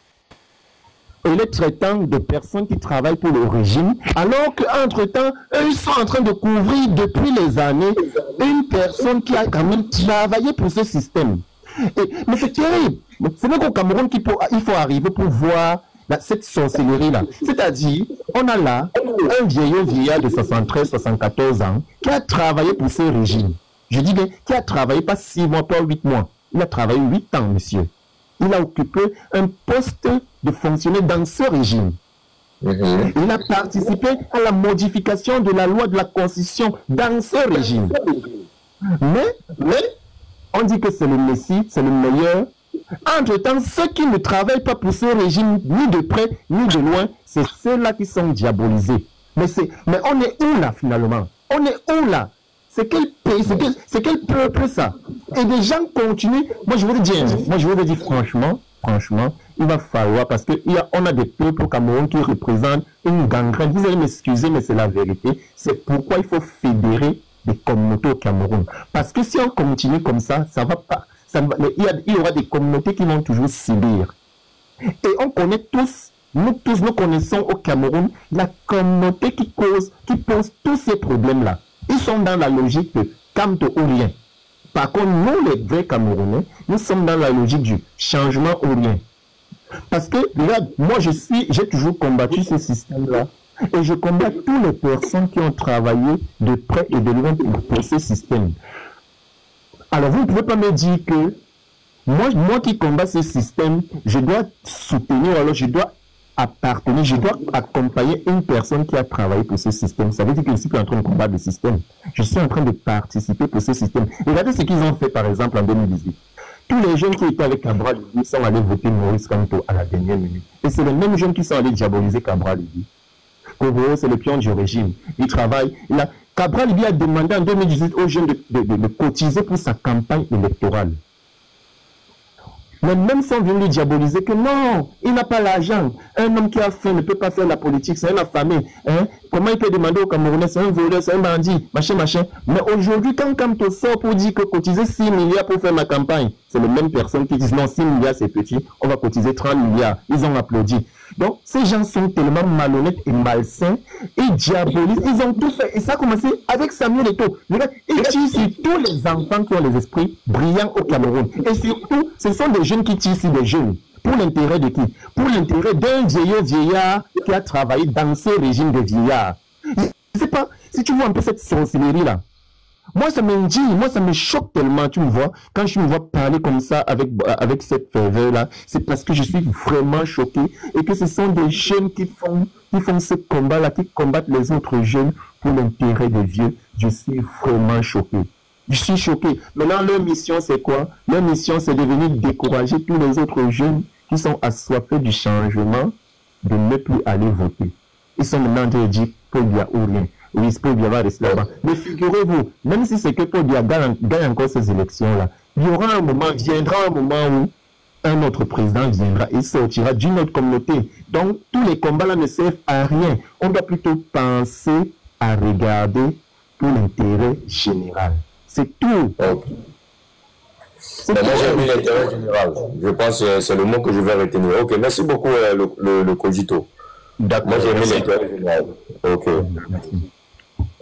et les traitant de personnes qui travaillent pour le régime, alors qu'entre-temps, eux, ils sont en train de couvrir depuis les années une personne qui a quand même travaillé pour ce système. Mais c'est terrible. C'est même qu'au Cameroun qu'il faut arriver pour voir cette sorcellerie-là. C'est-à-dire, on a là un vieillard de 73-74 ans qui a travaillé pour ce régime. Je dis bien, qui a travaillé pas 6 mois, pas 8 mois. Il a travaillé 8 ans, monsieur. Il a occupé un poste de fonctionnaire dans ce régime. Il a participé à la modification de la loi de la Constitution dans ce régime. Mais on dit que c'est le Messie, c'est le meilleur. Entre-temps, ceux qui ne travaillent pas pour ce régime, ni de près, ni de loin, c'est ceux-là qui sont diabolisés. Mais on est où là, finalement? On est où là? C'est quel pays, c'est quel peuple ça? Et des gens continuent. Moi, je veux dire franchement, il va falloir, parce qu'on a des peuples au Cameroun qui représentent une gangrène. Vous allez m'excuser, mais c'est la vérité. C'est pourquoi il faut fédérer des communautés au Cameroun. Parce que si on continue comme ça, ça va pas. Il y aura des communautés qui vont toujours subir. Et on connaît tous, nous connaissons au Cameroun la communauté qui pose tous ces problèmes-là. Ils sont dans la logique de Kamto ou rien. Par contre, nous, les vrais Camerounais, nous sommes dans la logique du changement ou rien. Parce que, regarde, moi, j'ai toujours combattu ce système-là. Et je combats toutes les personnes qui ont travaillé de près et de loin pour ce système. Alors, vous ne pouvez pas me dire que moi qui combats ce système, je dois soutenir, alors je dois appartenir, je dois accompagner une personne qui a travaillé pour ce système. Ça veut dire que je ne suis pas en train de combattre le système. Je suis en train de participer pour ce système. Regardez ce qu'ils ont fait, par exemple, en 2018. Tous les jeunes qui étaient avec Cabral Libye sont allés voter Maurice Kamto à la dernière minute. Et c'est les mêmes jeunes qui sont allés diaboliser Cabral Libye. Koboro, c'est le pion du régime. Il travaille. Cabral Libye a demandé en 2018 aux jeunes de cotiser pour sa campagne électorale. Mais même sont venus lui diaboliser que non, il n'a pas l'argent. Un homme qui a faim ne peut pas faire la politique, c'est un affamé. Comment il peut demander aux Camerounais, c'est un voleur, c'est un bandit, machin. Mais aujourd'hui, quand Kamto sort pour dire que cotiser 6 milliards pour faire ma campagne, c'est les mêmes personnes qui disent non, 6 milliards c'est petit, on va cotiser 30 milliards. Ils ont applaudi. Donc, ces gens sont tellement malhonnêtes et malsains, ils diabolisent, ils ont tout fait. Et ça a commencé avec Samuel Eto'o. Ils tirent sur tous les enfants qui ont les esprits brillants au Cameroun. Et surtout, ce sont des jeunes qui tirent sur des jeunes. Pour l'intérêt de qui? Pour l'intérêt d'un vieillard qui a travaillé dans ce régime de vieillards. Je ne sais pas si tu vois un peu cette sorcellerie-là. Moi, ça m'indigne, moi, ça me choque tellement, tu me vois. Quand je me vois parler comme ça avec cette ferveur-là, c'est parce que je suis vraiment choqué et que ce sont des jeunes qui font ce combat-là, qui combattent les autres jeunes pour l'intérêt des vieux. Je suis vraiment choqué. Je suis choqué. Maintenant, leur mission, c'est quoi? Leur mission, c'est de venir décourager tous les autres jeunes qui sont assoiffés du changement de ne plus aller voter. Ils sont maintenant en train de dire Paul Biya ou rien. Oui, Paul Biya va rester là-bas. Mais figurez-vous, même si c'est que Paul Biya gagne encore ces élections-là, il y aura un moment, viendra un moment où un autre président viendra et sortira d'une autre communauté. Donc, tous les combats-là ne servent à rien. On doit plutôt penser à regarder pour l'intérêt général. C'est tout. Moi, j'ai mis l'intérêt général. Je pense que c'est le mot que je vais retenir. Ok, merci beaucoup, le Cogito. D'accord. Moi, j'ai mis l'intérêt général. Ok.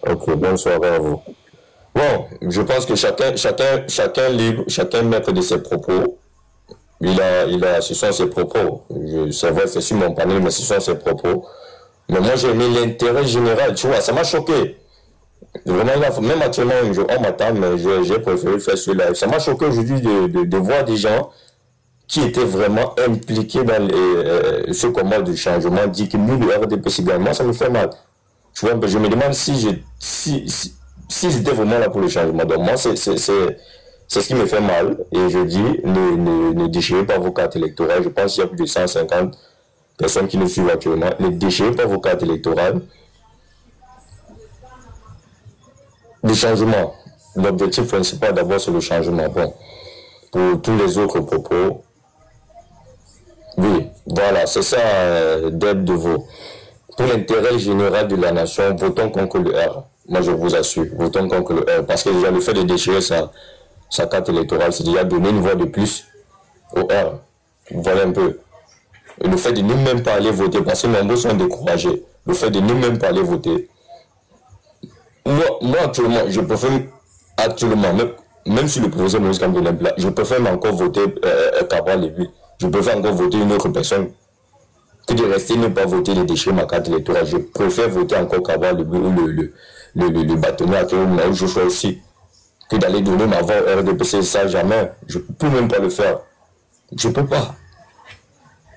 Ok, bonne soirée à vous. Bon, je pense que chacun libre, chacun maître de ses propos. Ce sont ses propos. C'est vrai, c'est sur mon panel, mais ce sont ses propos. Mais moi, j'ai mis l'intérêt général. Tu vois, ça m'a choqué. Vraiment, même actuellement, on m'attend, mais j'ai préféré faire celui-là. Ça m'a choqué aujourd'hui de voir des gens qui étaient vraiment impliqués dans ce combat de changement, dit que nous, le RDPC, moi, ça me fait mal. Tu vois, je me demande si j'étais vraiment là pour le changement. Donc, moi, c'est ce qui me fait mal. Et je dis, ne déchirez pas vos cartes électorales. Je pense qu'il y a plus de 150 personnes qui nous suivent actuellement. Ne déchirez pas vos cartes électorales. Le changement. L'objectif principal d'abord c'est le changement. Bon, pour tous les autres propos, oui, voilà, c'est ça d'être de vous. Pour l'intérêt général de la nation, votons contre le R. Moi je vous assure, votons contre le R. Parce que déjà le fait de déchirer sa carte électorale, c'est déjà donner une voix de plus au R. Voilà un peu. Et le fait de ne même pas aller voter, parce que nombreux sont découragés, le fait de ne même pas aller voter. Moi, actuellement, je préfère, même si le professeur Moïse Kamto n'est pas là, je préfère encore voter Cabral et lui. Je préfère encore voter une autre personne que de rester ne pas voter les déchets ma carte électorale. Je préfère voter encore Cabral ou le bâtonnier actuellement, je choisis aussi, que d'aller donner ma voix au RDPC. Ça, jamais. Je ne peux même pas le faire. Je ne peux pas.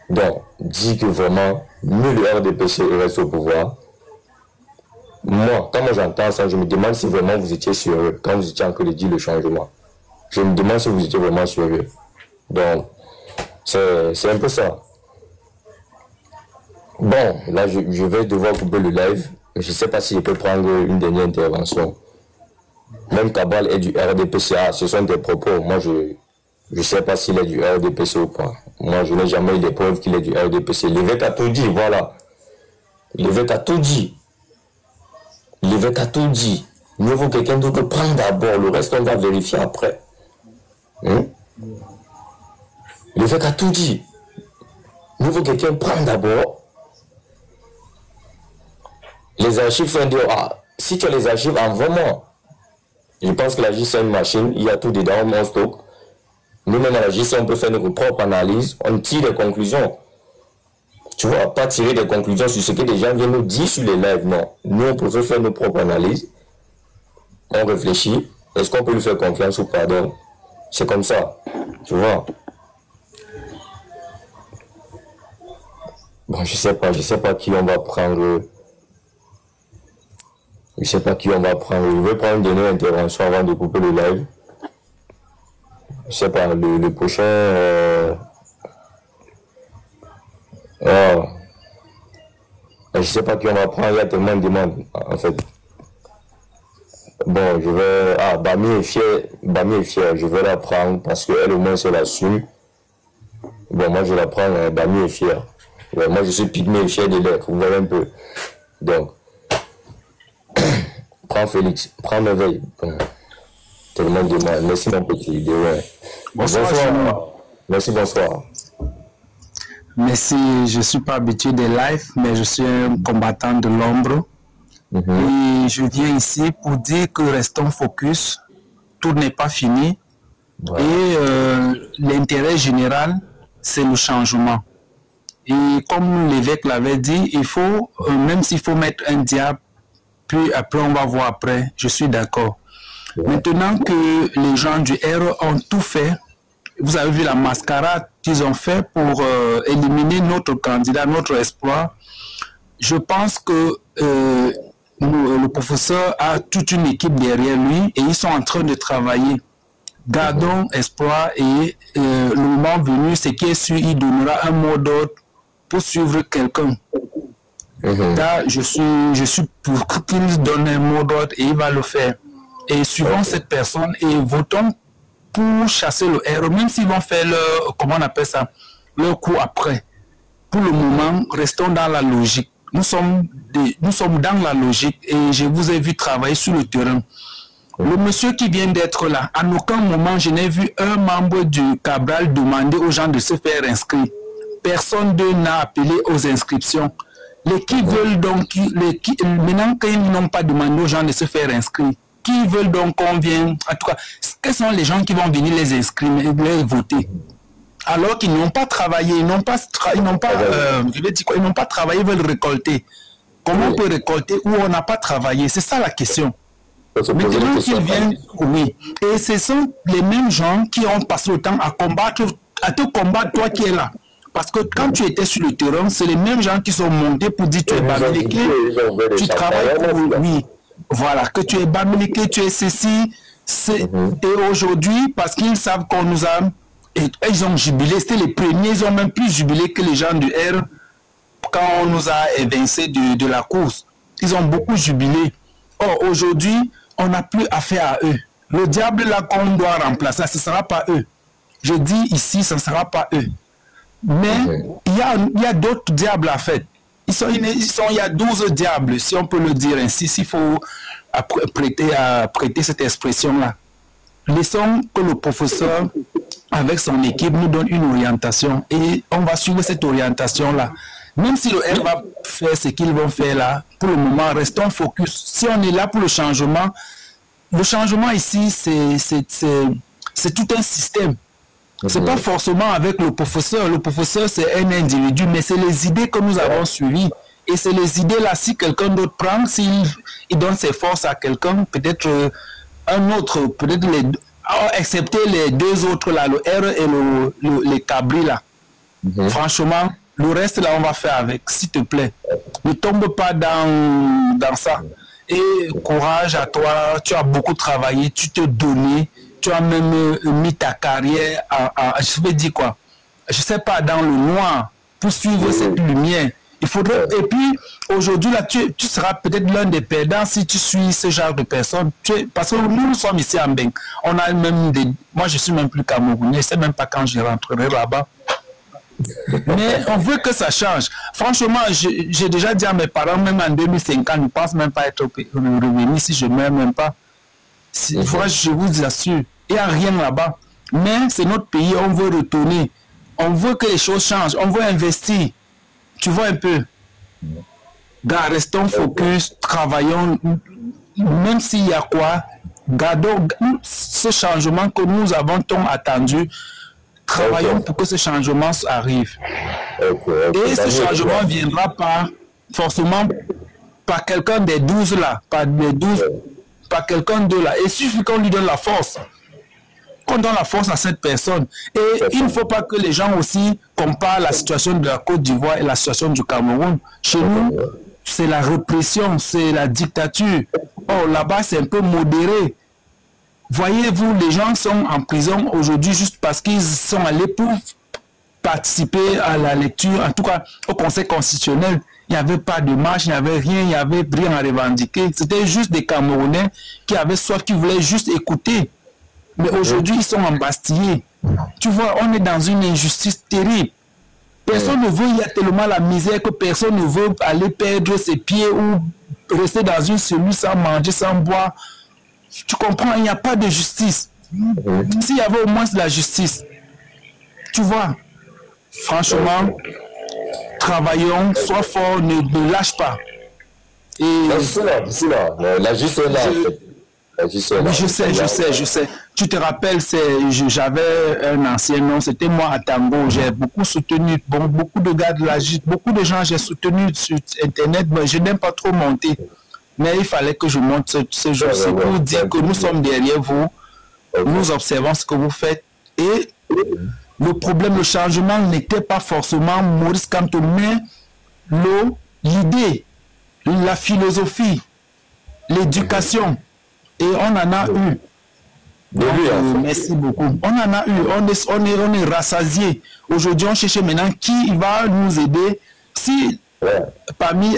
Donc, dis que vraiment, nous, le RDPC reste au pouvoir. Moi, quand j'entends ça, je me demande si vraiment vous étiez sérieux, quand vous étiez en train de dire le changement. Je me demande si vous étiez vraiment sérieux. Donc, c'est un peu ça. Bon, là, je vais devoir couper le live. Je ne sais pas si je peux prendre une dernière intervention. Même Cabral est du RDPCA, ce sont des propos. Moi, je ne sais pas s'il est du RDPC ou pas. Moi, je n'ai jamais eu des preuves qu'il est du RDPC. L'évêque a tout dit, voilà. L'évêque a tout dit. L'évêque a tout dit. Mieux vaut quelqu'un d'autre prendre d'abord, le reste on va vérifier après. L'évêque a tout dit. Mieux vaut quelqu'un prendre d'abord. Les archives sont dire, si tu as les archives, envoie-moi. Je pense que la JC c'est une machine, il y a tout dedans, mon stock. Nous-mêmes à la JC, on peut faire notre propre analyse, on tire des conclusions. Tu vois, pas tirer des conclusions sur ce que les gens viennent nous dire sur les lives, non. Nous, on peut faire nos propres analyses. On réfléchit. Est-ce qu'on peut lui faire confiance ou pas? Donc, c'est comme ça. Tu vois. Bon, je sais pas qui on va prendre. Je sais pas qui on va prendre. Je vais prendre une dernière intervention avant de couper le live. Je sais pas, le prochain... je sais pas qui on va prendre, il y a tellement de demandes, en fait. Bon, je vais... Bami est fière, je vais la prendre parce qu'elle au moins c'est l'assume. Bon, moi je la prends, Bami est fière. Ouais, moi je suis pygmée et fier de l'être, vous voyez un peu. Donc, prends Félix, prends Merveille. Bon, tellement de demandes. Merci mon petit, ouais. Bonsoir. Merci, bonsoir. Merci, je ne suis pas habitué des lives, mais je suis un combattant de l'ombre. Et je viens ici pour dire que restons focus, tout n'est pas fini. Ouais. Et l'intérêt général, c'est le changement. Et comme l'évêque l'avait dit, il faut, même s'il faut mettre un diable, puis après on va voir après, je suis d'accord. Maintenant que les gens du R ont tout fait, vous avez vu la mascarade qu'ils ont fait pour éliminer notre candidat, notre espoir. Je pense que le professeur a toute une équipe derrière lui et ils sont en train de travailler. Gardons espoir et le moment venu, c'est qu'il il donnera un mot d'ordre pour suivre quelqu'un. Là, je suis pour qu'il donne un mot d'ordre et il va le faire. Et suivons cette personne et votons pour chasser le R, même s'ils vont faire leur, comment on appelle ça, leur coup après. Pour le moment, restons dans la logique. Nous sommes dans la logique et je vous ai vu travailler sur le terrain. Le monsieur qui vient d'être là, à aucun moment je n'ai vu un membre du Cabral demander aux gens de se faire inscrire. Personne d'eux n'a appelé aux inscriptions. Les qui veulent donc, maintenant qu'ils n'ont pas demandé aux gens de se faire inscrire, qui veulent donc qu'on vienne, en tout cas, quels sont les gens qui vont venir les inscrire, les voter? Alors qu'ils n'ont pas travaillé, ils n'ont pas travaillé, ils veulent récolter. Comment on peut récolter où on n'a pas travaillé? C'est ça la question. Maintenant qu'ils viennent, oui. Et ce sont les mêmes gens qui ont passé le temps à te combattre, toi qui es là. Parce que quand tu étais sur le terrain, c'est les mêmes gens qui sont montés pour dire tu es bamileke, tu travailles pour lui. Voilà, que tu es bamileke, tu es ceci. Et aujourd'hui, parce qu'ils savent qu'on nous a... Et ils ont jubilé, c'était les premiers, ils ont même plus jubilé que les gens du R quand on nous a évincés de la course. Ils ont beaucoup jubilé. Or, aujourd'hui, on n'a plus affaire à eux. Le diable là qu'on doit remplacer, ce ne sera pas eux. Je dis ici, ce ne sera pas eux. Mais il y a d'autres diables à fait. Il y a 12 diables, si on peut le dire ainsi, s'il faut prêter cette expression-là. Laissons que le professeur, avec son équipe, nous donne une orientation et on va suivre cette orientation-là. Même si le R va faire ce qu'ils vont faire là, pour le moment, restons focus. Si on est là pour le changement ici, c'est tout un système. C'est pas forcément avec le professeur. Le professeur, c'est un individu, mais c'est les idées que nous avons suivies. Et c'est les idées-là, si quelqu'un d'autre prend, s'il donne ses forces à quelqu'un, peut-être un autre, peut-être excepté les deux autres là, le R et les cabris là. Franchement, le reste là, on va faire avec, s'il te plaît. Ne tombe pas dans ça. Et courage à toi, tu as beaucoup travaillé, tu t'es donné, tu as même mis ta carrière je vais dire quoi, je sais pas, dans le noir, pour suivre cette lumière. Il faudrait, et puis aujourd'hui là, tu seras peut-être l'un des perdants si tu suis ce genre de personnes. Parce que nous sommes ici en Beng. On a même moi je suis même plus camerounais, je ne sais même pas quand je rentrerai là-bas. Mais on veut que ça change. Franchement, j'ai déjà dit à mes parents, même en 2050, ils ne pensent même pas être revenus si je ne meurs même pas. Je vous assure, il n'y a rien là-bas. Mais c'est notre pays, on veut retourner. On veut que les choses changent, on veut investir. Tu vois un peu. Gars, restons focus, travaillons, même s'il y a quoi, gardons ce changement que nous avons tant attendu. Travaillons pour que ce changement arrive. Et ce changement ne viendra pas forcément par quelqu'un des 12 là, par quelqu'un de là. Et il suffit qu'on lui donne la force. Qu'on donne la force à cette personne. Et il ne faut pas que les gens aussi comparent la situation de la Côte d'Ivoire et la situation du Cameroun. Chez nous, c'est la répression, c'est la dictature. Oh, là-bas, c'est un peu modéré. Voyez-vous, les gens sont en prison aujourd'hui juste parce qu'ils sont allés pour participer à la lecture, en tout cas au Conseil constitutionnel. Il n'y avait pas de marche, il n'y avait rien, il n'y avait rien à revendiquer. C'était juste des Camerounais qui avaient soif, qui voulaient juste écouter. Mais aujourd'hui, ils sont embastillés. Tu vois, on est dans une injustice terrible. Personne ne veut, il y a tellement la misère que personne ne veut aller perdre ses pieds ou rester dans une cellule sans manger, sans boire. Tu comprends, il n'y a pas de justice. S'il y avait au moins de la justice, tu vois, franchement, travaillons, sois fort, ne lâche pas. Et la justice est là. Je sais. Tu te rappelles, j'avais un ancien nom, c'était moi à Tango. J'ai beaucoup soutenu, beaucoup de gars de la justice, beaucoup de gens j'ai soutenu sur Internet, mais je n'aime pas trop monter. mais il fallait que je monte ce jour-ci pour dire que nous sommes derrière vous, nous observons ce que vous faites. Et le problème, le changement n'était pas forcément Maurice Kamto, mais l'idée, la philosophie, l'éducation. Et on en a eu. Donc, merci beaucoup. On en a eu. On est rassasié. Aujourd'hui, on cherche maintenant qui va nous aider. Si parmi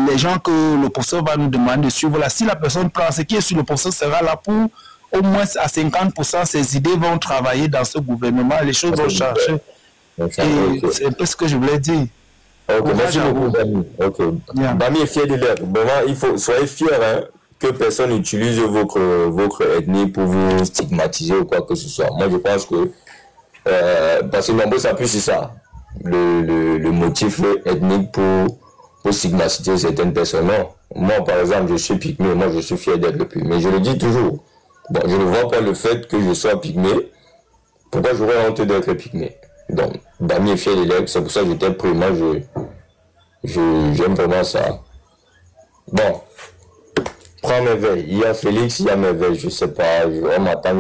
les gens que le professeur va nous demander de suivre, là, si la personne prend ce qui est sur le professeur sera là pour au moins à 50%, ses idées vont travailler dans ce gouvernement, les choses vont changer. Et c'est un peu ce que je voulais dire. Merci beaucoup, Bami. Bami est fier de l'être. Il faut soyez fiers que personne n'utilise votre ethnie pour vous stigmatiser ou quoi que ce soit. Moi, je pense que parce que nombreux s'appuient sur ça, le motif ethnique pour stigmatiser certaines personnes. Non. Moi, par exemple, je suis pygmée, moi, je suis fier d'être le pygmée. Mais je le dis toujours. Bon, je ne vois pas le fait que je sois pygmée. Pourquoi j'aurais honte d'être pygmée? Donc, Bami est fier de l'être, c'est pour ça que j'étais pris. Moi, j'aime vraiment ça. Bon, prends Merveille. Il y a Félix, il y a Merveille, je sais pas. On m'attend,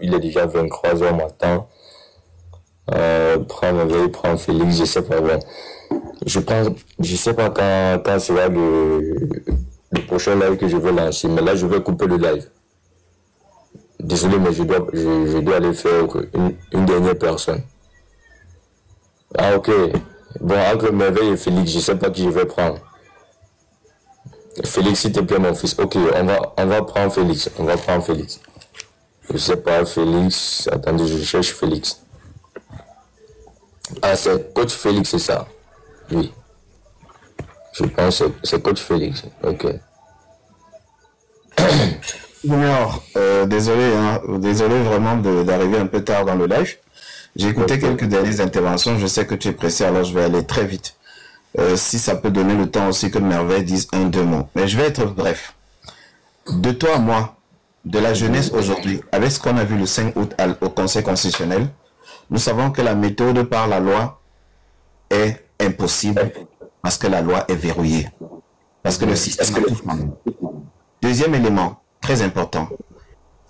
il est déjà 23 heures, on m'attend. Prends Merveille, prends Félix, je sais pas. Bon. Je sais pas quand sera le prochain live que je vais lancer, mais là, je vais couper le live. Désolé, mais je dois aller faire une dernière personne. Ah, ok. Bon, entre Merveille et Félix, je sais pas qui je vais prendre. Félix, s'il te plaît, mon fils. Ok, on va prendre Félix. On va prendre Félix. Je sais pas, Félix. Attendez, je cherche Félix. Ah, c'est coach Félix, c'est ça. Oui. Je pense que c'est coach Félix. Ok. Alors, désolé vraiment d'arriver un peu tard dans le live. J'ai écouté quelques dernières interventions. Je sais que tu es pressé, alors je vais aller très vite. Si ça peut donner le temps aussi que Merveille dise deux mots. Mais je vais être bref. De toi à moi, de la jeunesse aujourd'hui, avec ce qu'on a vu le 5 août au Conseil constitutionnel, nous savons que la méthode par la loi est impossible parce que la loi est verrouillée. Parce que le système est tout fermé. Deuxième élément, très important,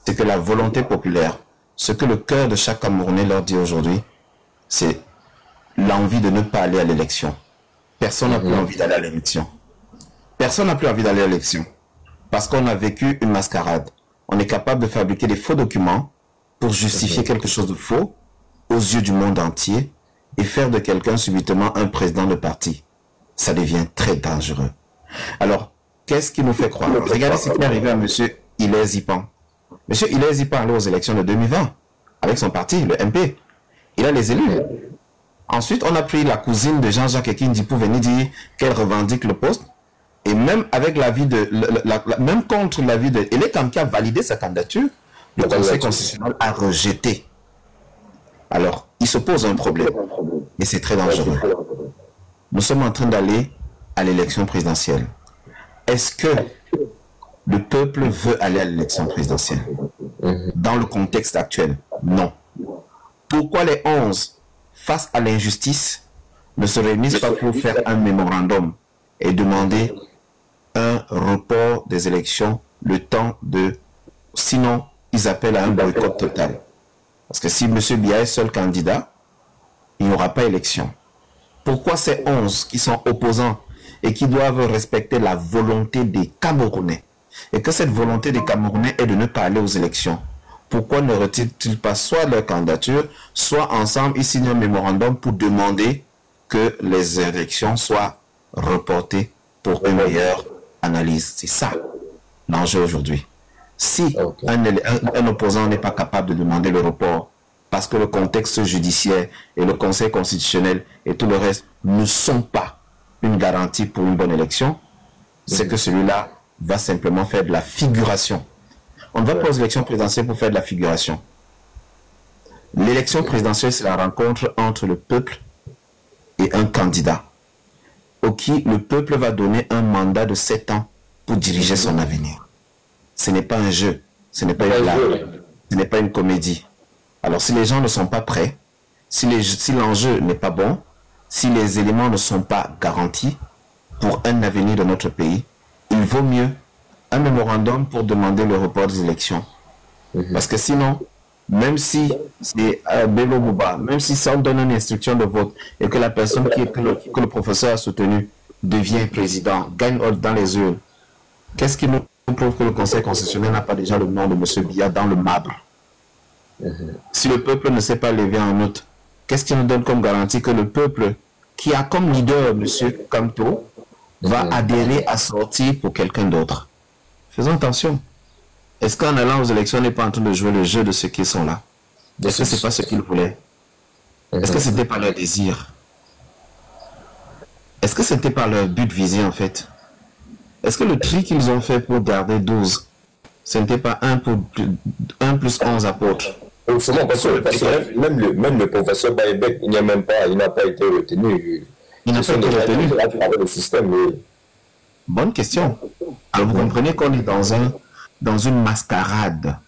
c'est que la volonté populaire, ce que le cœur de chaque Camerounais leur dit aujourd'hui, c'est l'envie de ne pas aller à l'élection. Personne n'a plus envie d'aller à l'élection. Personne n'a plus envie d'aller à l'élection. Parce qu'on a vécu une mascarade. On est capable de fabriquer des faux documents pour justifier quelque chose de faux aux yeux du monde entier et faire de quelqu'un subitement un président de parti. Ça devient très dangereux. Alors, qu'est-ce qui nous fait croire? Regardez ce qui est arrivé à M. Hilaire Zipan. M. Hilaire Zipan allait aux élections de 2020 avec son parti, le MP. Il a les élus. Ensuite, on a pris la cousine de Jean-Jacques Ekindi pour venir dire qu'elle revendique le poste. Et même avec l'avis de, même contre l'avis de Elekam qui a validé sa candidature, le Conseil constitutionnel a rejeté. Alors, il se pose un problème. Et c'est très dangereux. Nous sommes en train d'aller à l'élection présidentielle. Est-ce que le peuple veut aller à l'élection présidentielle? Dans le contexte actuel, non. Pourquoi les 11, face à l'injustice, ne se réunissent pas pour faire un mémorandum et demander un report des élections, le temps de... Sinon, ils appellent à un boycott total. Parce que si M. Biya est seul candidat, il n'y aura pas élection. Pourquoi ces 11 qui sont opposants et qui doivent respecter la volonté des Camerounais, et que cette volonté des Camerounais est de ne pas aller aux élections, pourquoi ne retirent-ils pas soit leur candidature, soit ensemble ils signent un mémorandum pour demander que les élections soient reportées pour une meilleure analyse? C'est ça l'enjeu aujourd'hui. Si un opposant n'est pas capable de demander le report parce que le contexte judiciaire et le Conseil constitutionnel et tout le reste ne sont pas une garantie pour une bonne élection, c'est que celui-là va simplement faire de la figuration. On ne va pas aux élections présidentielles pour faire de la figuration. L'élection présidentielle, c'est la rencontre entre le peuple et un candidat, auquel le peuple va donner un mandat de 7 ans pour diriger son avenir. Ce n'est pas un jeu, ce n'est pas une blague, ce n'est pas une comédie. Alors si les gens ne sont pas prêts, si l'enjeu n'est pas bon, si les éléments ne sont pas garantis pour un avenir de notre pays, il vaut mieux un mémorandum pour demander le report des élections. Parce que sinon, même si c'est Bello Bouba, même si ça on donne une instruction de vote et que la personne que le professeur a soutenu devient président, gagne dans les urnes, qu'est-ce qui nous prouve que le Conseil constitutionnel n'a pas déjà le nom de M. Biya dans le marbre? Si le peuple ne s'est pas levé en août, qu'est-ce qui nous donne comme garantie que le peuple qui a comme leader M. Kamto va adhérer à sortir pour quelqu'un d'autre? Faisons attention. Est-ce qu'en allant aux élections, on n'est pas en train de jouer le jeu de ceux qui sont là? Est-ce que ce n'est pas ce qu'ils voulaient? Est-ce que ce n'était pas leur désir? Est-ce que ce n'était pas leur but visé en fait? Est-ce que le tri qu'ils ont fait pour garder 12, ce n'était pas 1 plus 11 apôtres? Parce que même le professeur Baïbek, il n'a pas été retenu. Il n'a pas été retenu par le système. Oui. Bonne question. Alors vous comprenez qu'on est dans une mascarade.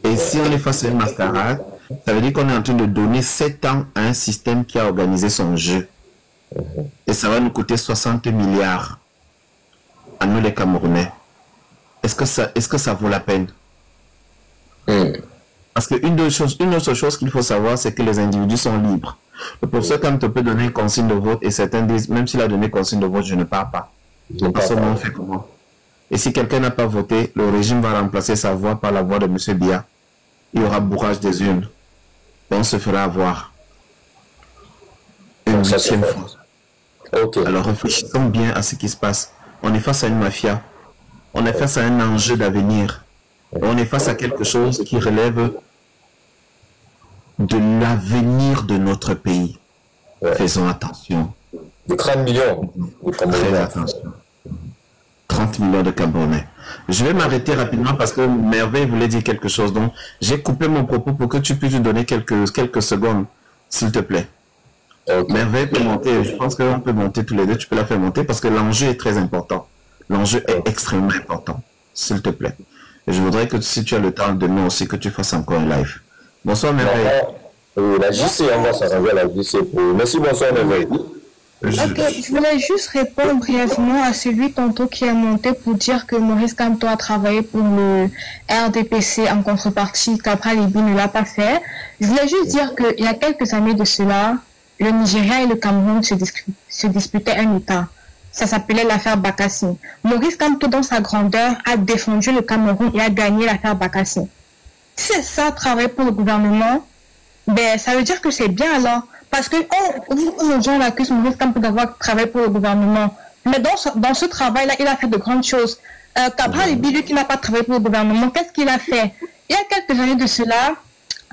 Et si on est face à une mascarade, ça veut dire qu'on est en train de donner 7 ans à un système qui a organisé son jeu. Et ça va nous coûter 60 milliards à nous les Camerounais. Est-ce que ça vaut la peine? Parce qu'une autre chose qu'il faut savoir, c'est que les individus sont libres. Le professeur Kamto peut donner une consigne de vote et certains disent, même s'il a donné une consigne de vote, je ne pars pas. Donc, on fait comment? Et si quelqu'un n'a pas voté, le régime va remplacer sa voix par la voix de M. Biya. Il y aura bourrage des urnes. Et on se fera avoir. Une deuxième fois. Alors réfléchissons bien à ce qui se passe. On est face à une mafia. On est face à un enjeu d'avenir. On est face à quelque chose qui relève de l'avenir de notre pays. Faisons attention. De 30 millions. Très attention. 30 millions de Camerounais. Je vais m'arrêter rapidement parce que Merveille voulait dire quelque chose. Donc, j'ai coupé mon propos pour que tu puisses lui donner quelques secondes, s'il te plaît. Merveille peut monter. Je pense qu'on peut monter tous les deux. Tu peux la faire monter parce que l'enjeu est très important. L'enjeu est extrêmement important. S'il te plaît. Et je voudrais que si tu as le temps demain aussi, que tu fasses encore un live. Bonsoir, Merveille. La JC, on va s'arranger à la JC. Merci, bonsoir, Merveille. Je voulais juste répondre brièvement à celui tantôt qui a monté pour dire que Maurice Kamto a travaillé pour le RDPC en contrepartie, qu'après Libye ne l'a pas fait. Je voulais juste dire qu'il y a quelques années de cela, le Nigeria et le Cameroun se disputaient un État. Ça s'appelait l'affaire Bakassi. Maurice Kamto, dans sa grandeur, a défendu le Cameroun et a gagné l'affaire Bakassi. Si c'est ça, travailler pour le gouvernement, ben, ça veut dire que c'est bien alors. Parce que les gens l'accusent Maurice Kamto d'avoir travaillé pour le gouvernement. Mais dans ce travail-là, il a fait de grandes choses. Cabral Libye, lui qui n'a pas travaillé pour le gouvernement, qu'est-ce qu'il a fait? Il y a quelques années de cela,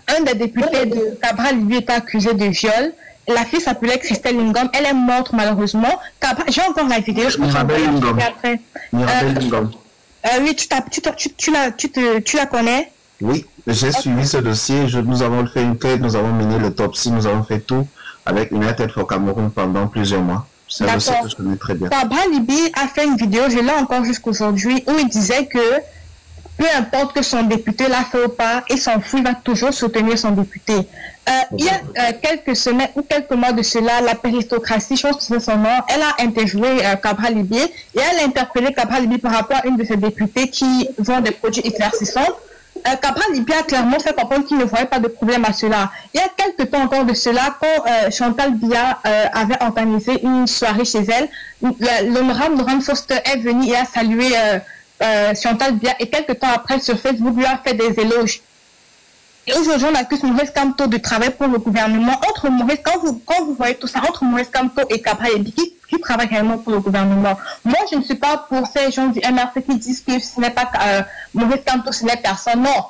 un des députés de Cabral Libye était accusé de viol. La fille s'appelait Christelle Lingom. Elle est morte malheureusement. J'ai encore la vidéo. Je pense Mirabel Lingom. Mirabel Lingom. Oui, tu la connais? Oui, j'ai suivi ce dossier. Nous avons fait une quête, nous avons mené l'autopsie, nous avons fait tout avec United for Cameroun pendant plusieurs mois. C'est un dossier que je connais très bien. Cabral Libye a fait une vidéo, je l'ai encore jusqu'aujourd'hui, où il disait que peu importe que son député l'a fait ou pas, il s'en fout, il va toujours soutenir son député. Il y a quelques semaines ou quelques mois de cela, la péristocratie, je pense que c'est son nom, elle a interviewé Cabral Libye et elle a interpellé Cabral Libye par rapport à une de ses députées qui vend des produits éclaircissants. Cabral Libye a clairement fait comprendre qu'il ne voyait pas de problème à cela. Il y a quelques temps encore de cela, quand Chantal Biya avait organisé une soirée chez elle, l'honorable Noran Foster est venu et a salué Chantal Biya et quelques temps après sur Facebook lui a fait des éloges. Et aujourd'hui, on accuse Maurice Kamto de travailler pour le gouvernement. Quand vous voyez tout ça, entre Maurice Kamto et Cabral Libye, qui travaille réellement pour le gouvernement. Moi, je ne suis pas pour ces gens du MRC qui disent que ce n'est pas Maurice Kamto, ce n'est personne. Non.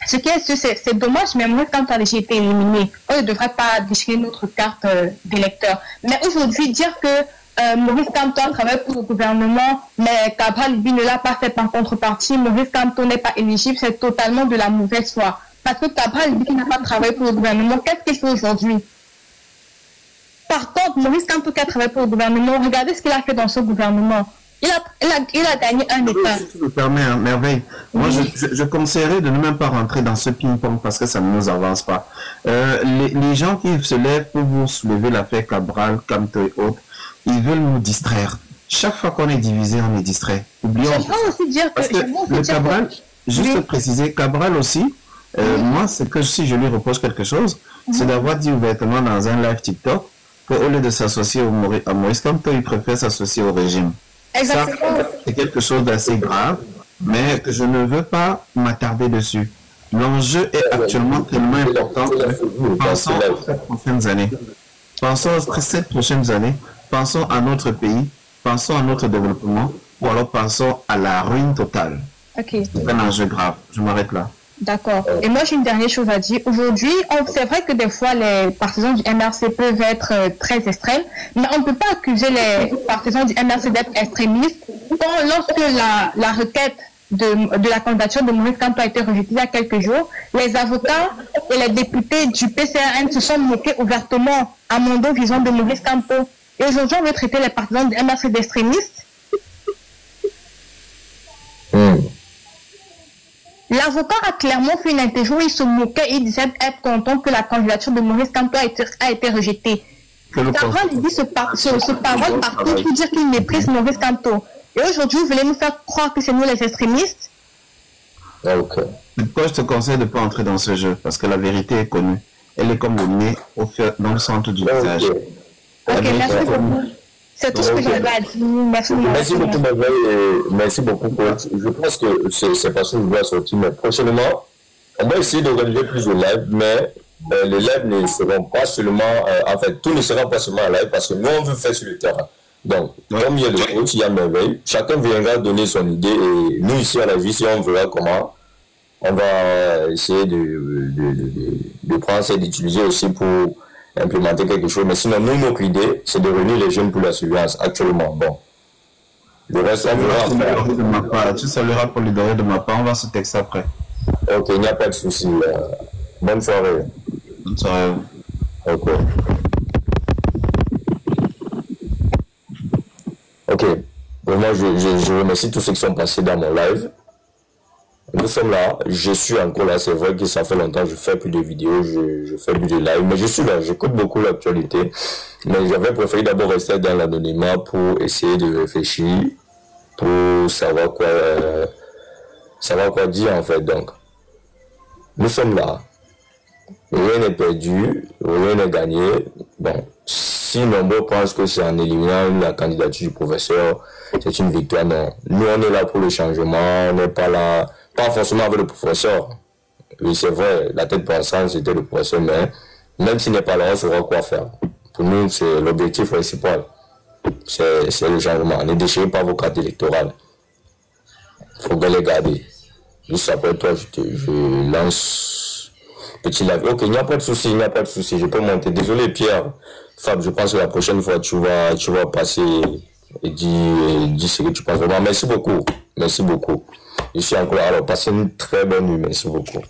Ce qui est sûr, c'est dommage, mais Maurice Kamto a déjà été éliminé. On ne devrait pas déchirer notre carte d'électeur. Mais aujourd'hui, dire que Maurice Kamto a travaillé pour le gouvernement, mais Cabral Libye ne l'a pas fait par contrepartie, Maurice Kamto n'est pas éligible, c'est totalement de la mauvaise foi. Parce que Cabral Libye n'a pas travaillé pour le gouvernement, qu'est-ce qu'il fait aujourd'hui? Par contre, Maurice Kamto qui a travaillé pour le gouvernement, regardez ce qu'il a fait dans ce gouvernement. Il a gagné un État. Si tu me permets, hein, Merveille, moi je conseillerais de ne même pas rentrer dans ce ping-pong parce que ça ne nous avance pas. Les gens qui se lèvent pour vous soulever l'affaire Cabral, Kamto et autres, ils veulent nous distraire. chaque fois qu'on est divisé, on est distrait. Oublions. Aussi dire parce que le Cabral, juste préciser, Cabral aussi, moi, c'est que si je lui reproche quelque chose, c'est d'avoir dit ouvertement dans un live TikTok qu'au lieu de s'associer à Maurice Kamto, il préfère s'associer au régime. Exactement. Ça, c'est quelque chose d'assez grave, mais que je ne veux pas m'attarder dessus. L'enjeu est actuellement tellement important que pensons aux 7 prochaines années. Pensons aux 7 prochaines années. Pensons à notre pays. Pensons à notre développement. Ou alors pensons à la ruine totale. Okay. C'est un enjeu grave. Je m'arrête là. D'accord. Et moi, j'ai une dernière chose à dire. Aujourd'hui, c'est vrai que des fois, les partisans du MRC peuvent être très extrêmes, mais on ne peut pas accuser les partisans du MRC d'être extrémistes lorsque la requête de la candidature de Maurice Kamto a été rejetée il y a quelques jours. Les avocats et les députés du PCRN se sont moqués ouvertement à Mondo Vision de Maurice Kamto. Et aujourd'hui, on veut traiter les partisans du MRC d'extrémistes. L'avocat a clairement fait une interview où il se moquait et il disait être content que la candidature de Maurice Kamto a été rejetée. Cabral dit ce parole partout pour dire qu'il méprise Maurice Kamto. Et aujourd'hui, vous voulez nous faire croire que c'est nous les extrémistes? Pourquoi je te conseille de ne pas entrer dans ce jeu? Parce que la vérité est connue. Elle est comme le nez dans le centre du visage. Ok, merci beaucoup. C'est tout ce que j'avais à dire. Merci beaucoup, Manuel. Merci beaucoup. Je pense que c'est pas ça que je dois sortir. Mais prochainement, on va essayer d'organiser plus de live, mais les lives ne seront pas seulement. En fait, tout ne sera pas seulement en live parce que nous, on veut faire sur le terrain. Donc, comme il y a le coach, il y a merveille, chacun viendra donner son idée et nous, ici à la vie, si on verra comment, on va essayer de prendre ça et d'utiliser aussi pour implémenter quelque chose. Mais sinon, nous, notre idée, c'est de réunir les jeunes pour la surveillance actuellement. Bon. Le reste, on verra. Tu salueras pour les dorés de ma part. On va se texter après. Ok, il n'y a pas de souci. Bonne soirée. Bonne soirée. Ok. Ok. Vraiment, je remercie tous ceux qui sont passés dans mon live. Nous sommes là, je suis encore là, c'est vrai que ça fait longtemps que je fais plus de vidéos, je fais plus de live, mais je suis là, j'écoute beaucoup l'actualité, mais j'avais préféré d'abord rester dans l'anonymat pour essayer de réfléchir, pour savoir quoi dire en fait. Donc, nous sommes là, rien n'est perdu, rien n'est gagné. Bon, si nombreux pensent que c'est en éliminant la candidature du professeur, c'est une victoire, non. Nous, on est là pour le changement, on n'est pas là... Pas forcément avec le professeur. Oui, c'est vrai, la tête pensante, c'était le professeur, mais même s'il n'est pas là, on saura quoi faire. Pour nous, c'est l'objectif principal. C'est le changement. Ne déchirez pas vos cartes électorales. Il faut bien les garder. Juste après toi, je lance petit live. Ok, il n'y a pas de souci, il n'y a pas de souci. Je peux monter. Désolé, Pierre. Fab, je pense que la prochaine fois, tu vas passer et dire ce que tu penses. Vraiment, merci beaucoup. Merci beaucoup. Je suis encore là. Alors, passez une très bonne nuit. Merci beaucoup.